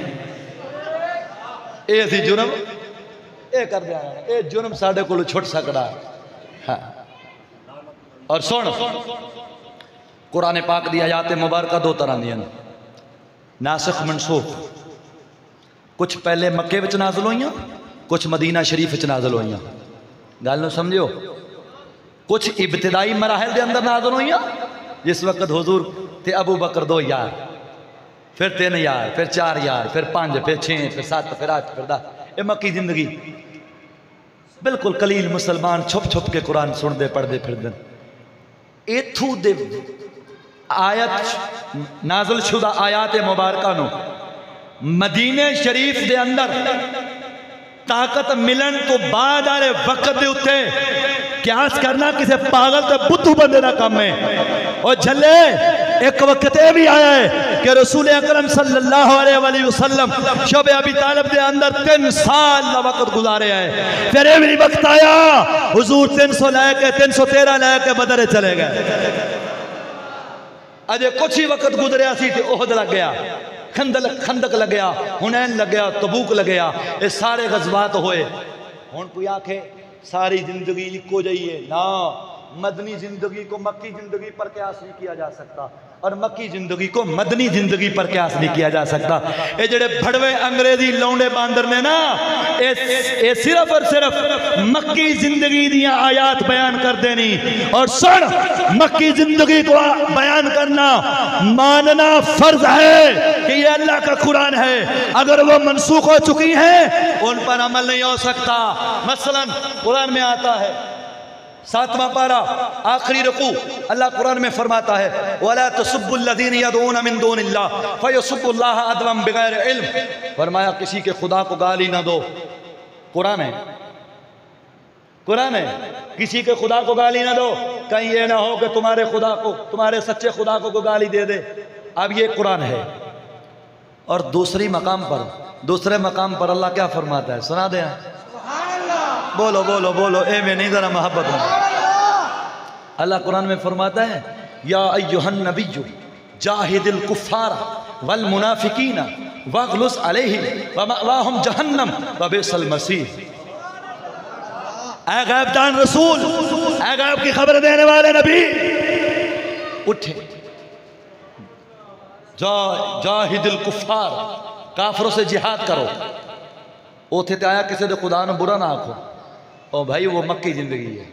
ये असी जुर्म ये करदे रहना, ये जुर्म साडे कोलों छुट सकदा है। हाँ। और सुन, कुरान पाक दी आयात मुबारक दो तरह दी, नासिख मनसूख। कुछ पहले मक्के विच नाज़िल होईयां, कुछ मदीना शरीफ विच नाज़िल होईयां। गल नूं समझियो। कुछ इब्तिदाई मराहल के अंदर नाज़िल होईयां, जिस वक्त हुजूर थे अबू बकर 2 यार, फिर 3 यार, फिर 4 यार, फिर 5, फिर 6, फिर 7, फिर 8, फिर 10। ये मक्की जिंदगी। बिल्कुल कलील मुसलमान छुप छुप के कुरान सुनते पढ़ते फिरदे। इथू दे आयत नाज़िल शुदा आयात मुबारका नूं मदीने शरीफ के अंदर ताकत मिलन तो बाद वाले वक्त के उत्ते क्यास करना किसी पागल ते बुद्धू बंदे का काम है। और झले एक वक्त ये भी आया है कि रसूल अकरम सल्लल्लाहु अलैहि वसल्लम शब अबी तालिब के अंदर 3 साल का वक्त गुजारे है। फिर ये भी वक्त आया हुजूर 300 लैके 313 लैके बदरे चले गए। अजे कुछ ही वक्त गुजरिया सी ते ओहद लग गया, खंदक लग गया, हुनैन लग गया, तबूक लग गया। ये सारे गजवात होए। हुण कोई आखे सारी जिंदगी इको जही है ना, मदनी जिंदगी को मक्की जिंदगी पर क्यास नहीं किया जा सकता और मक्की जिंदगी को मदनी जिंदगी पर क्यास नहीं किया जा सकता। ये जेड़े भड़वे अंग्रेजी लौंडे बांदर ने ना, ये सिर्फ और सिर्फ मक्की जिंदगी दियां आयात बयान कर देनी। और सुन, मक्की जिंदगी को बयान करना मानना फर्ज है कि ये अल्लाह का कुरान है। अगर वो मनसूख हो चुकी है उन पर अमल नहीं हो सकता। मसलन कुरान में आता है 7वां पारा आखिरी रुकू, अल्लाह कुरान में फरमाता है वला तसुब्बुल्लज़ीना यदऊना मिन दूनिल्लाह फयसुब्बुल्लाह अदवन बिगैर इल्म। फरमाया किसी के खुदा को गाली ना दो। कुरान है, कुरान है, किसी के खुदा को गाली ना दो। कहीं ये ना हो कि तुम्हारे खुदा को, तुम्हारे सच्चे खुदा को गाली दे दे। अब ये कुरान है। और दूसरे मकाम पर अल्लाह क्या फरमाता है, सुना दे। बोलो बोलो बोलो, ए में नहीं जरा मोहब्बत में। अल्लाह कुरान में फरमाता है या अय्युहन नबिय्यु जाहिदिल कुफ्फार वल मुनाफिकीना वगलुस अलैहिम वमअवाहुम जहन्नम वबिसल मसीह। ऐ गैबदान रसूल, ऐ गैब की खबर देने वाले नबी, उठे। जाहिदिल कुफ्फार, काफरों से जिहाद करो। उथे तो आया किसी के खुदा ने बुरा ना आखो। ओ भाई वो मक्की जिंदगी है।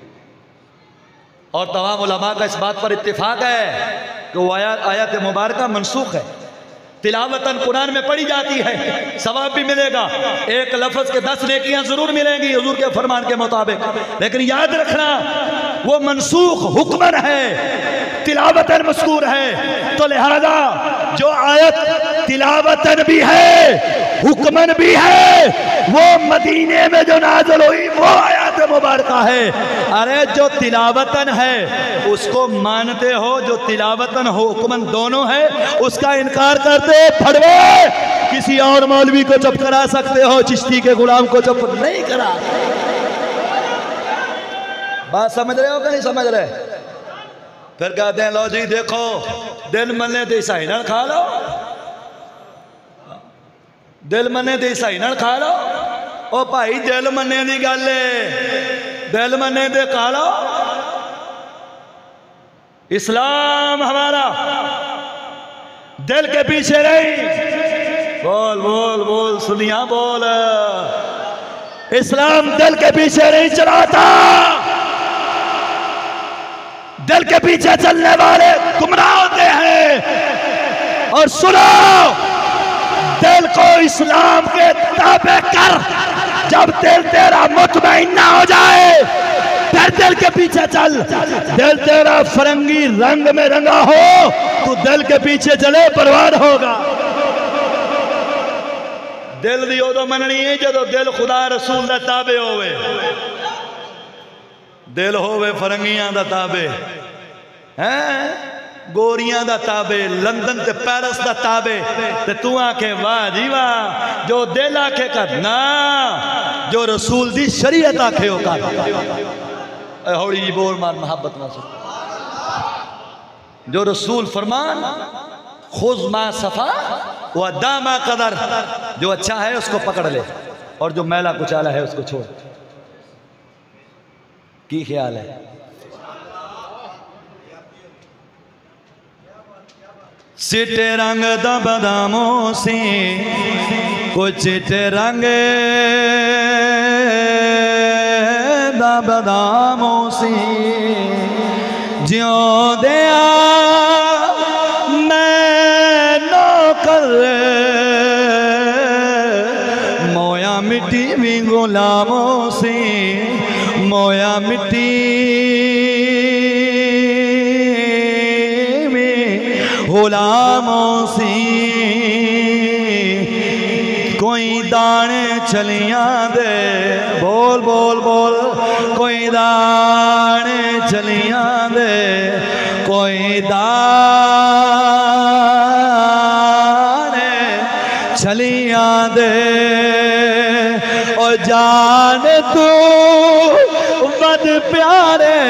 और तमाम उलमा का इस बात पर इत्तेफाक है कि वो आयत मुबारक मनसूख है। तिलावतन कुरान में पढ़ी जाती है, सवाब भी मिलेगा। एक लफ्ज के 10 नेकियां जरूर मिलेंगी हुजूर के फरमान के मुताबिक। लेकिन याद रखना वो मनसूख हुक्मन है, तिलावतन मज़कूर है। तो लिहाजा जो आयत तिलावतन भी है हुक्मन भी है, वो मदीने में जो नाज़िल हुई वो आयत मुबारक है। अरे जो तिलावतन है उसको मानते हो, जो तिलावतन हो हुक्मन दोनों है उसका इनकार करते फड़वे। किसी और मौलवी को चुप करा सकते हो, चिश्ती के गुलाम को चुप नहीं करा। बात समझ रहे हो कि नहीं समझ रहे? फिर कहते हैं लो जी देखो दिल मने तो ईसाई ना खा लो, दिल मने तो ईसाई ना खा लो। ओ भाई दिल मने की गल है, दिल मने तो खा लो। इस्लाम हमारा दिल के पीछे नहीं। बोल बोल बोल सुनिया बोल। इस्लाम दिल के पीछे नहीं चलाता। दिल के पीछे चलने वाले गुमराह होते हैं। और सुनो, दिल को इस्लाम के ताबे कर। जब दिल तेरा मुतमईन ना हो जाए फिर दिल के पीछे चल। दिल तेरा फरंगी रंग में रंगा हो तो दिल के पीछे चले बर्बाद होगा। दिल दी उदों मननी है जो दिल खुदा रसूल दा ताबे होवे। दिल होवे फरंगियां दा ताबे हैं गोरियां दा ताबे, लंदन ते पेरिस दा ताबे, ते तू आखे वाह जी वाह। जो दिल आखे कर ना, जो रसूल दी शरीयत आखे हो कर। हौली जी बोल मार मोहब्बत ना सुन। जो रसूल फरमान खुज मा सफा व दामा कदर, जो अच्छा है उसको पकड़ ले और जो मैला कुचाला है उसको छोड़। की ख्याल है? चिट्टे रंग दा बदामों से कोई चिट्टे रंग दा बदामों से ज्यों दिया मैं नौकर, मोया मिट्टी भी गुलामों से, मोया मिट्टी गुलामों से। कोई दाने चलियां दे, बोल बोल बोल, कोई दाने चलियां दे, कोई दाने चलियां दे। और जान तू बद प्यारे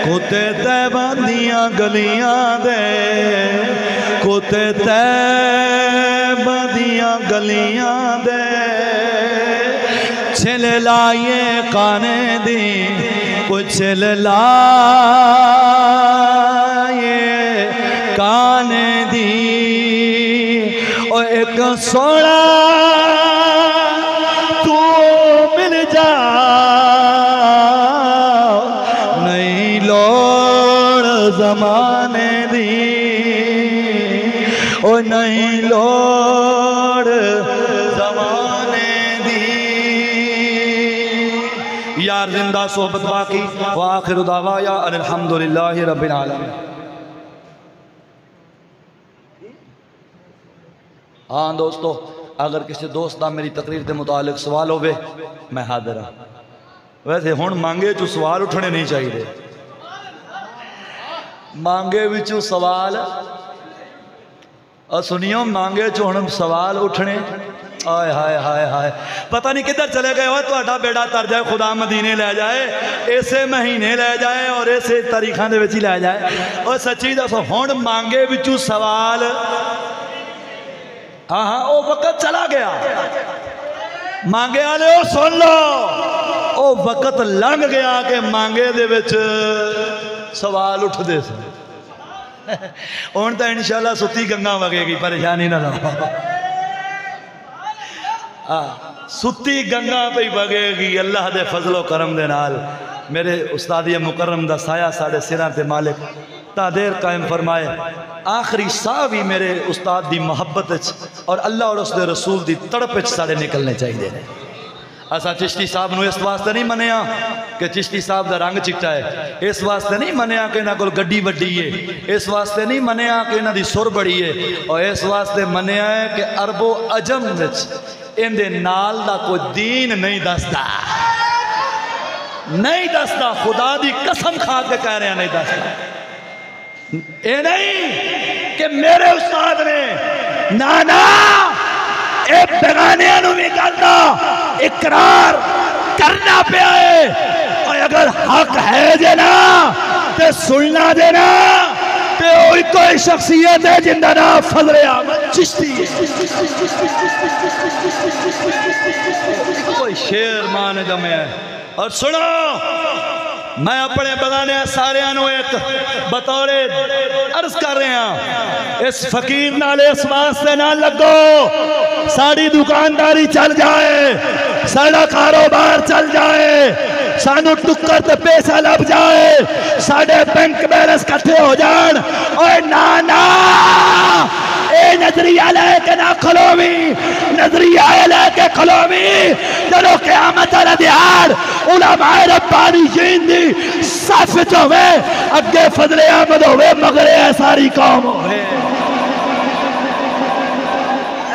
कुत्ते तैबादियां गलियां दे, कुत्ते तैबादियां गलियां दे। छिल लाइए काने दी, कुछ लाए काने दी। और एक सोना तू मिल जा, नहीं लोड़ जमाने दी, ओ नहीं लोड़ जमाने दी। यार जिंदा सोहबत बाकी व आखिर दावाया अल्हम्दुलिल्लाहि रब्बिल आलमीन। हाँ दोस्तों, अगर किसी दोस्त का मेरी तकरीर के मुतालिक सवाल होवे, मैं हाजिर हाँ। वैसे हुण मांगे चो सवाल उठने नहीं चाहिए, मांगे विचों सवाल सुनियो, मांगे चो हुण सवाल उठने। आय हाय हाय हाय, पता नहीं किधर चले गए हो। तुहाडा बेड़ा तर जाए, खुदा मदीने ले जाए, इसे महीने ले जाए और इसे तारीखां दे विच ही ले जाए। और सच्ची दसो, हुण मांगे विचों सवाल, हाँ हाँ वो वक्त चला गया। मांगे वाले हो सुन लो, वो वक्त लंघ गया कि मांगे दे विच सवाल उठते थे। हुण तो इंशाल्लाह सुती गंगा वगेगी, परेशानी ना लो। सुती गंगा पे वगेगी अल्लाह दे फजलो करम दे नाल। मेरे उस्तादी मुकर्रम दा साया साढ़े सिरां ते मालिक तादेर कायम फरमाए। आखिरी साह भी मेरे उस्ताद दी मोहब्बत और अल्लाह और उसके रसूल दी तड़प साढ़े निकलने चाहिए। असा चिश्ती साहब नूं इस वास्ते नहीं मनिया कि चिश्ती साहब दा रंग चिट्टा है, इस वास्ते नहीं मनिया कि इन्हां कोल गड्डी वड्डी है, इस वास्ते नहीं मनिया कि इन्हां दी सुर बड़ी है, और इस वास्ते मनिया है कि अरबो अजम विच इहदे नाल दा कोई दीन नहीं दसदा, नहीं दसदा। खुदा दी कसम खा के कह रहे हैं, नहीं दसदा। ये नहीं कि मेरे उस्ताद ने ना ना ए बेगाने भी करना इकरार करना पे आए। और अगर हक है देना तो सुनना देना तो कोई शख्सियत है जिंदा ना फजले अहमद चिश्ती। कोई शेर मान जमे है। और सुनो, मैं अपने बगाने सारे एक बतौरे अर्ज कर रहे हैं, इस फकीर नाल इस वास्ते ना लगो साड़ी दुकानदारी चल जाए, साड़ा कारोबार चल जाए, सानू टुक्कर ते पैसा लग जाए, साढ़े बैंक बैलेंस इकट्ठे हो जान। और ना ना ए नजरिया लेके ना खलोवी, नजरिया लेके खलोवी। चलो क़यामत वाला दिहाड़ उलमाए रब्बानीयीन दी सफ च होवे, अगे फजले अहमद होवे, मगर ये सारी कौम होवे।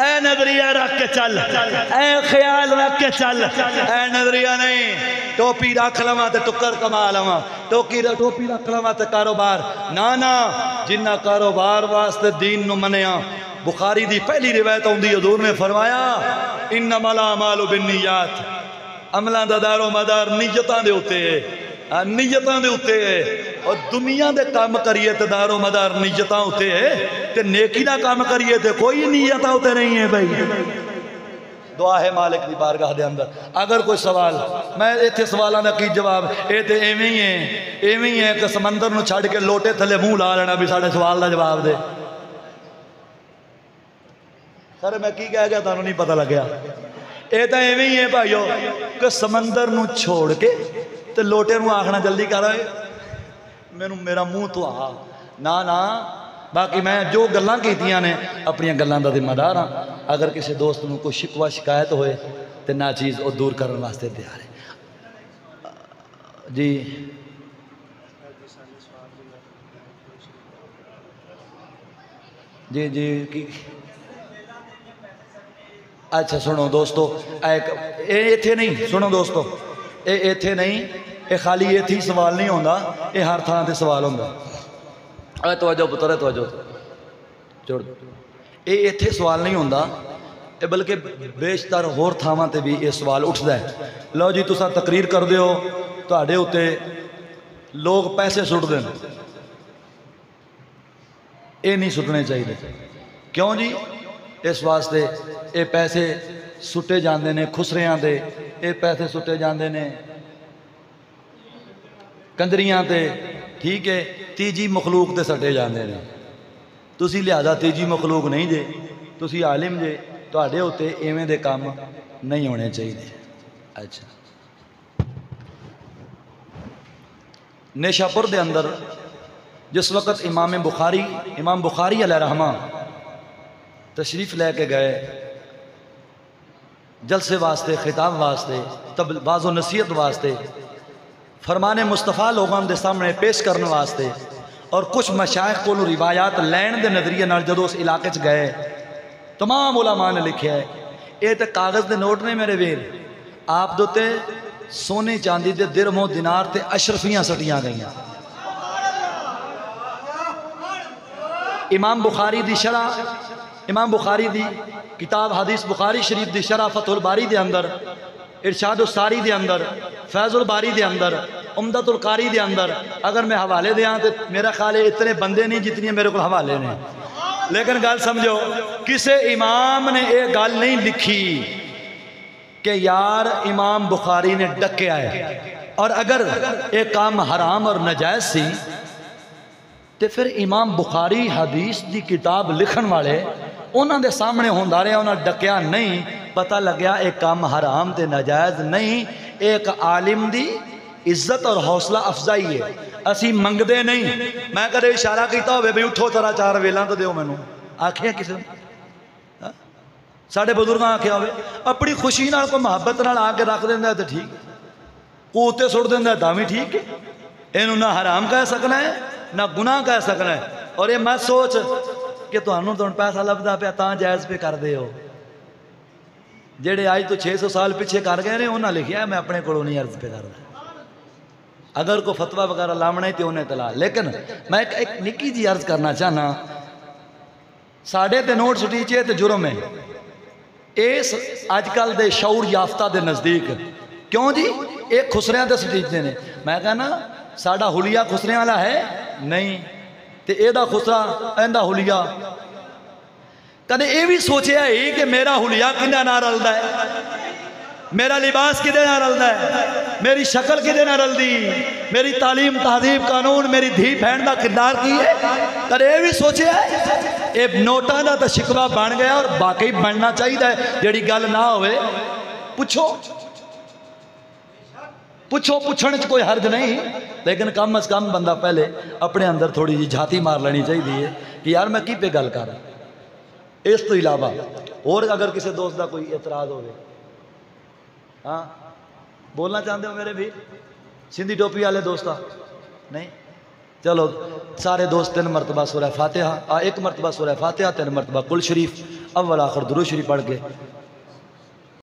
ए नजरिया रख के चल, ऐ ख्याल रख के चल, ऐ नजरिया नहीं टोपी रख लवा तो टुक्कर कमा लवा, टोपी रख लवा तो कारोबार ना ना। जिन्ना कारोबार वास्ते दीन नू मनिया, बुखारी दी पहली रिवायत आउंदी हजूर ने फरमाया इन्नमल अमालु बिन्नियात, अमलों दा दारो मदार नीयतां दे उत्ते है, नीयतां दे उत्ते है। और दुनिया दे काम करिए तो दारो मदार नीयतां उत्ते है, ते नेकी दा काम करिए तो कोई नीयतां उत्ते नहीं है भाई। दुआ है मालिक दी बारगाह दे अंदर। अगर कोई सवाल, मैं इत्थे सवालों का की जवाब, ये तो एवें ही है, एवें ही है कि समंदर नूं छड्ड के लोटे थले मूँह ला लेना भी साडे सवाल का जवाब दे। सर मैं की कह गया तुहानूं नहीं पता लग्या। ये तो एवें ही है भाईओ कि समंदर नूं छोड़ के ते लोटे नूं आखना जल्दी कर मैनू मेरा मुँह तो आ ना ना। बाकी मैं जो गल्लां कीतियां ने अपनी गल्लां दा जिम्मेदार हाँ। अगर किसी दोस्त नूं कोई शिकवा शिकायत होए तो ना चीज़ वो दूर करने वास्ते तैयार है जी। जी जी की अच्छा सुनो दोस्तों, इत्थे नहीं सुनो दोस्तों, ये इत्थे नहीं, ये खाली इत्थे ही सवाल नहीं होंदा, ये हर थां ते सवाल होंदा। तवज्जो पुत्र तवज्जो जोड़, ये इत्थे सवाल नहीं होंदा, ये बल्कि बेशतर होर थावां ते भी ये सवाल उठदा है। लो जी तुसां तकरीर करदे हो, तुहाडे उत्ते लोग पैसे सुट्टदे न, ये नहीं सुट्टने चाहिए। क्यों जी? इस वास्ते ये पैसे सुटे जाते ने खुसरियां दे, ये पैसे सुटे जाते ने कंजरियां ते, ठीक है, तीजी मखलूक ते सटे जाते ने। तुसी लिहाजा तीजी मखलूक नहीं जे, तुसी आलिम जे, तुहाडे उत्ते इवें दे काम नहीं होने चाहिए। अच्छा नेशापुर दे अंदर जिस वक़्त इमाम बुखारी अलैहि रहमा तशरीफ़ लैके गए जलसे वास्ते, खिताब वास्ते, तब बाज़ो नसीहत वास्ते, फरमाने मुस्तफ़ा लोगों के सामने पेश करने वास्ते, और कुछ मशाइख को रिवायात लैन के नज़रिए नाल जदों उस इलाके च गए, तमाम उलमा ने लिखा है, ये तो कागज़ के नोट ने मेरे वीर, आप दे उत्ते सोने चांदी के दिरमो दिनार ते अशरफियाँ सटियां गई। इमाम बुखारी दी शरह, इमाम बुखारी दी किताब हदीस बुखारी शरीफ दी शरह फतहुल बारी दे अंदर, इरशादुल सारी दे अंदर, फैजुल बारी दे अंदर, उम्दतुल कारी दे अंदर अगर मैं हवाले दें तो मेरा ख्याल है इतने बंदे नहीं जितनी मेरे को हवाले ने। लेकिन गल समझो, किसी इमाम ने यह गल नहीं लिखी कि यार इमाम बुखारी ने डकिया है, और अगर एक काम हराम और नाजायज़ सी तो फिर इमाम बुखारी हदीस की किताब लिखन वाले उन्होंने सामने होंदा रहा, उन्हें डकिया नहीं, पता लग्या एक काम हराम ते नाजायज़ नहीं, एक आलिम दी इज्जत और हौसला अफजाई है। असी मंगते नहीं, मैं कदे इशारा किया हो भी उठो जरा चार वेलों तो दो, मैनू आखिया किसी साढ़े बजुर्ग आख्या हो, अपनी खुशी नाल कोई मुहब्बत नाल आके रख देंदा तो ठीक, को उत्ते सुट देंदा तां भी ठीक है। इनू ना हराम कह सकना है ना गुनाह कह सकना है। और ये मत सोच कि तुहानू तो पैसा लभदा पिया तां जायज़ पे करदे हो। जेड़े अज तो 600 साल पिछे कर गए ने उन्हें लिखिया मैं अपने को नहीं अर्ज पे करदा, अगर कोई फतवा वगैरह लावना है तो उन्हें तला। लेकिन मैं एक निक्की जी अर्ज करना चाहना, साढ़े ते नोट सटीचे तो जुर्म है इस अजकल के शऊर याफ्ता के नज़दीक। क्यों जी? एक खुसरिया के सटीचे ने, मैं कहना साडा हुलिया खुसरिया वाला है नहीं, तो एदा खुसरा एंदा हुलिया। कदे ये भी सोचा है कि मेरा हुलिया किंदे नाल रलदा है, मेरा लिबास किदे नाल रलदा है, मेरी शक्ल किदे नाल रलदी, मेरी तालीम तहजीब कानून, मेरी धी भैन का किरदार की है। कदे ये भी सोचा है? ये नोटा का तो शिकवा बन गया और बाकी बनना चाहिए। जिहड़ी गल ना होवे पुछो, पुछो, पूछने च कोई हर्ज नहीं, लेकिन कम अज कम बंदा पहले अपने अंदर थोड़ी जी झाती मार लेनी चाहिए कि यार मैं की पे गल कर। इस तो इलावा और अगर किसी दोस्त का कोई एतराज हो, हाँ बोलना चाहते हो मेरे भी सिंधी टोपी वाले दोस्त? नहीं, चलो सारे दोस्त 3 मरतबा सूरह फातिहा, 1 मरतबा सूरह फातिहा, 3 मरतबा कुल शरीफ, अव्वल आखिर दुरूद शरीफ पढ़ के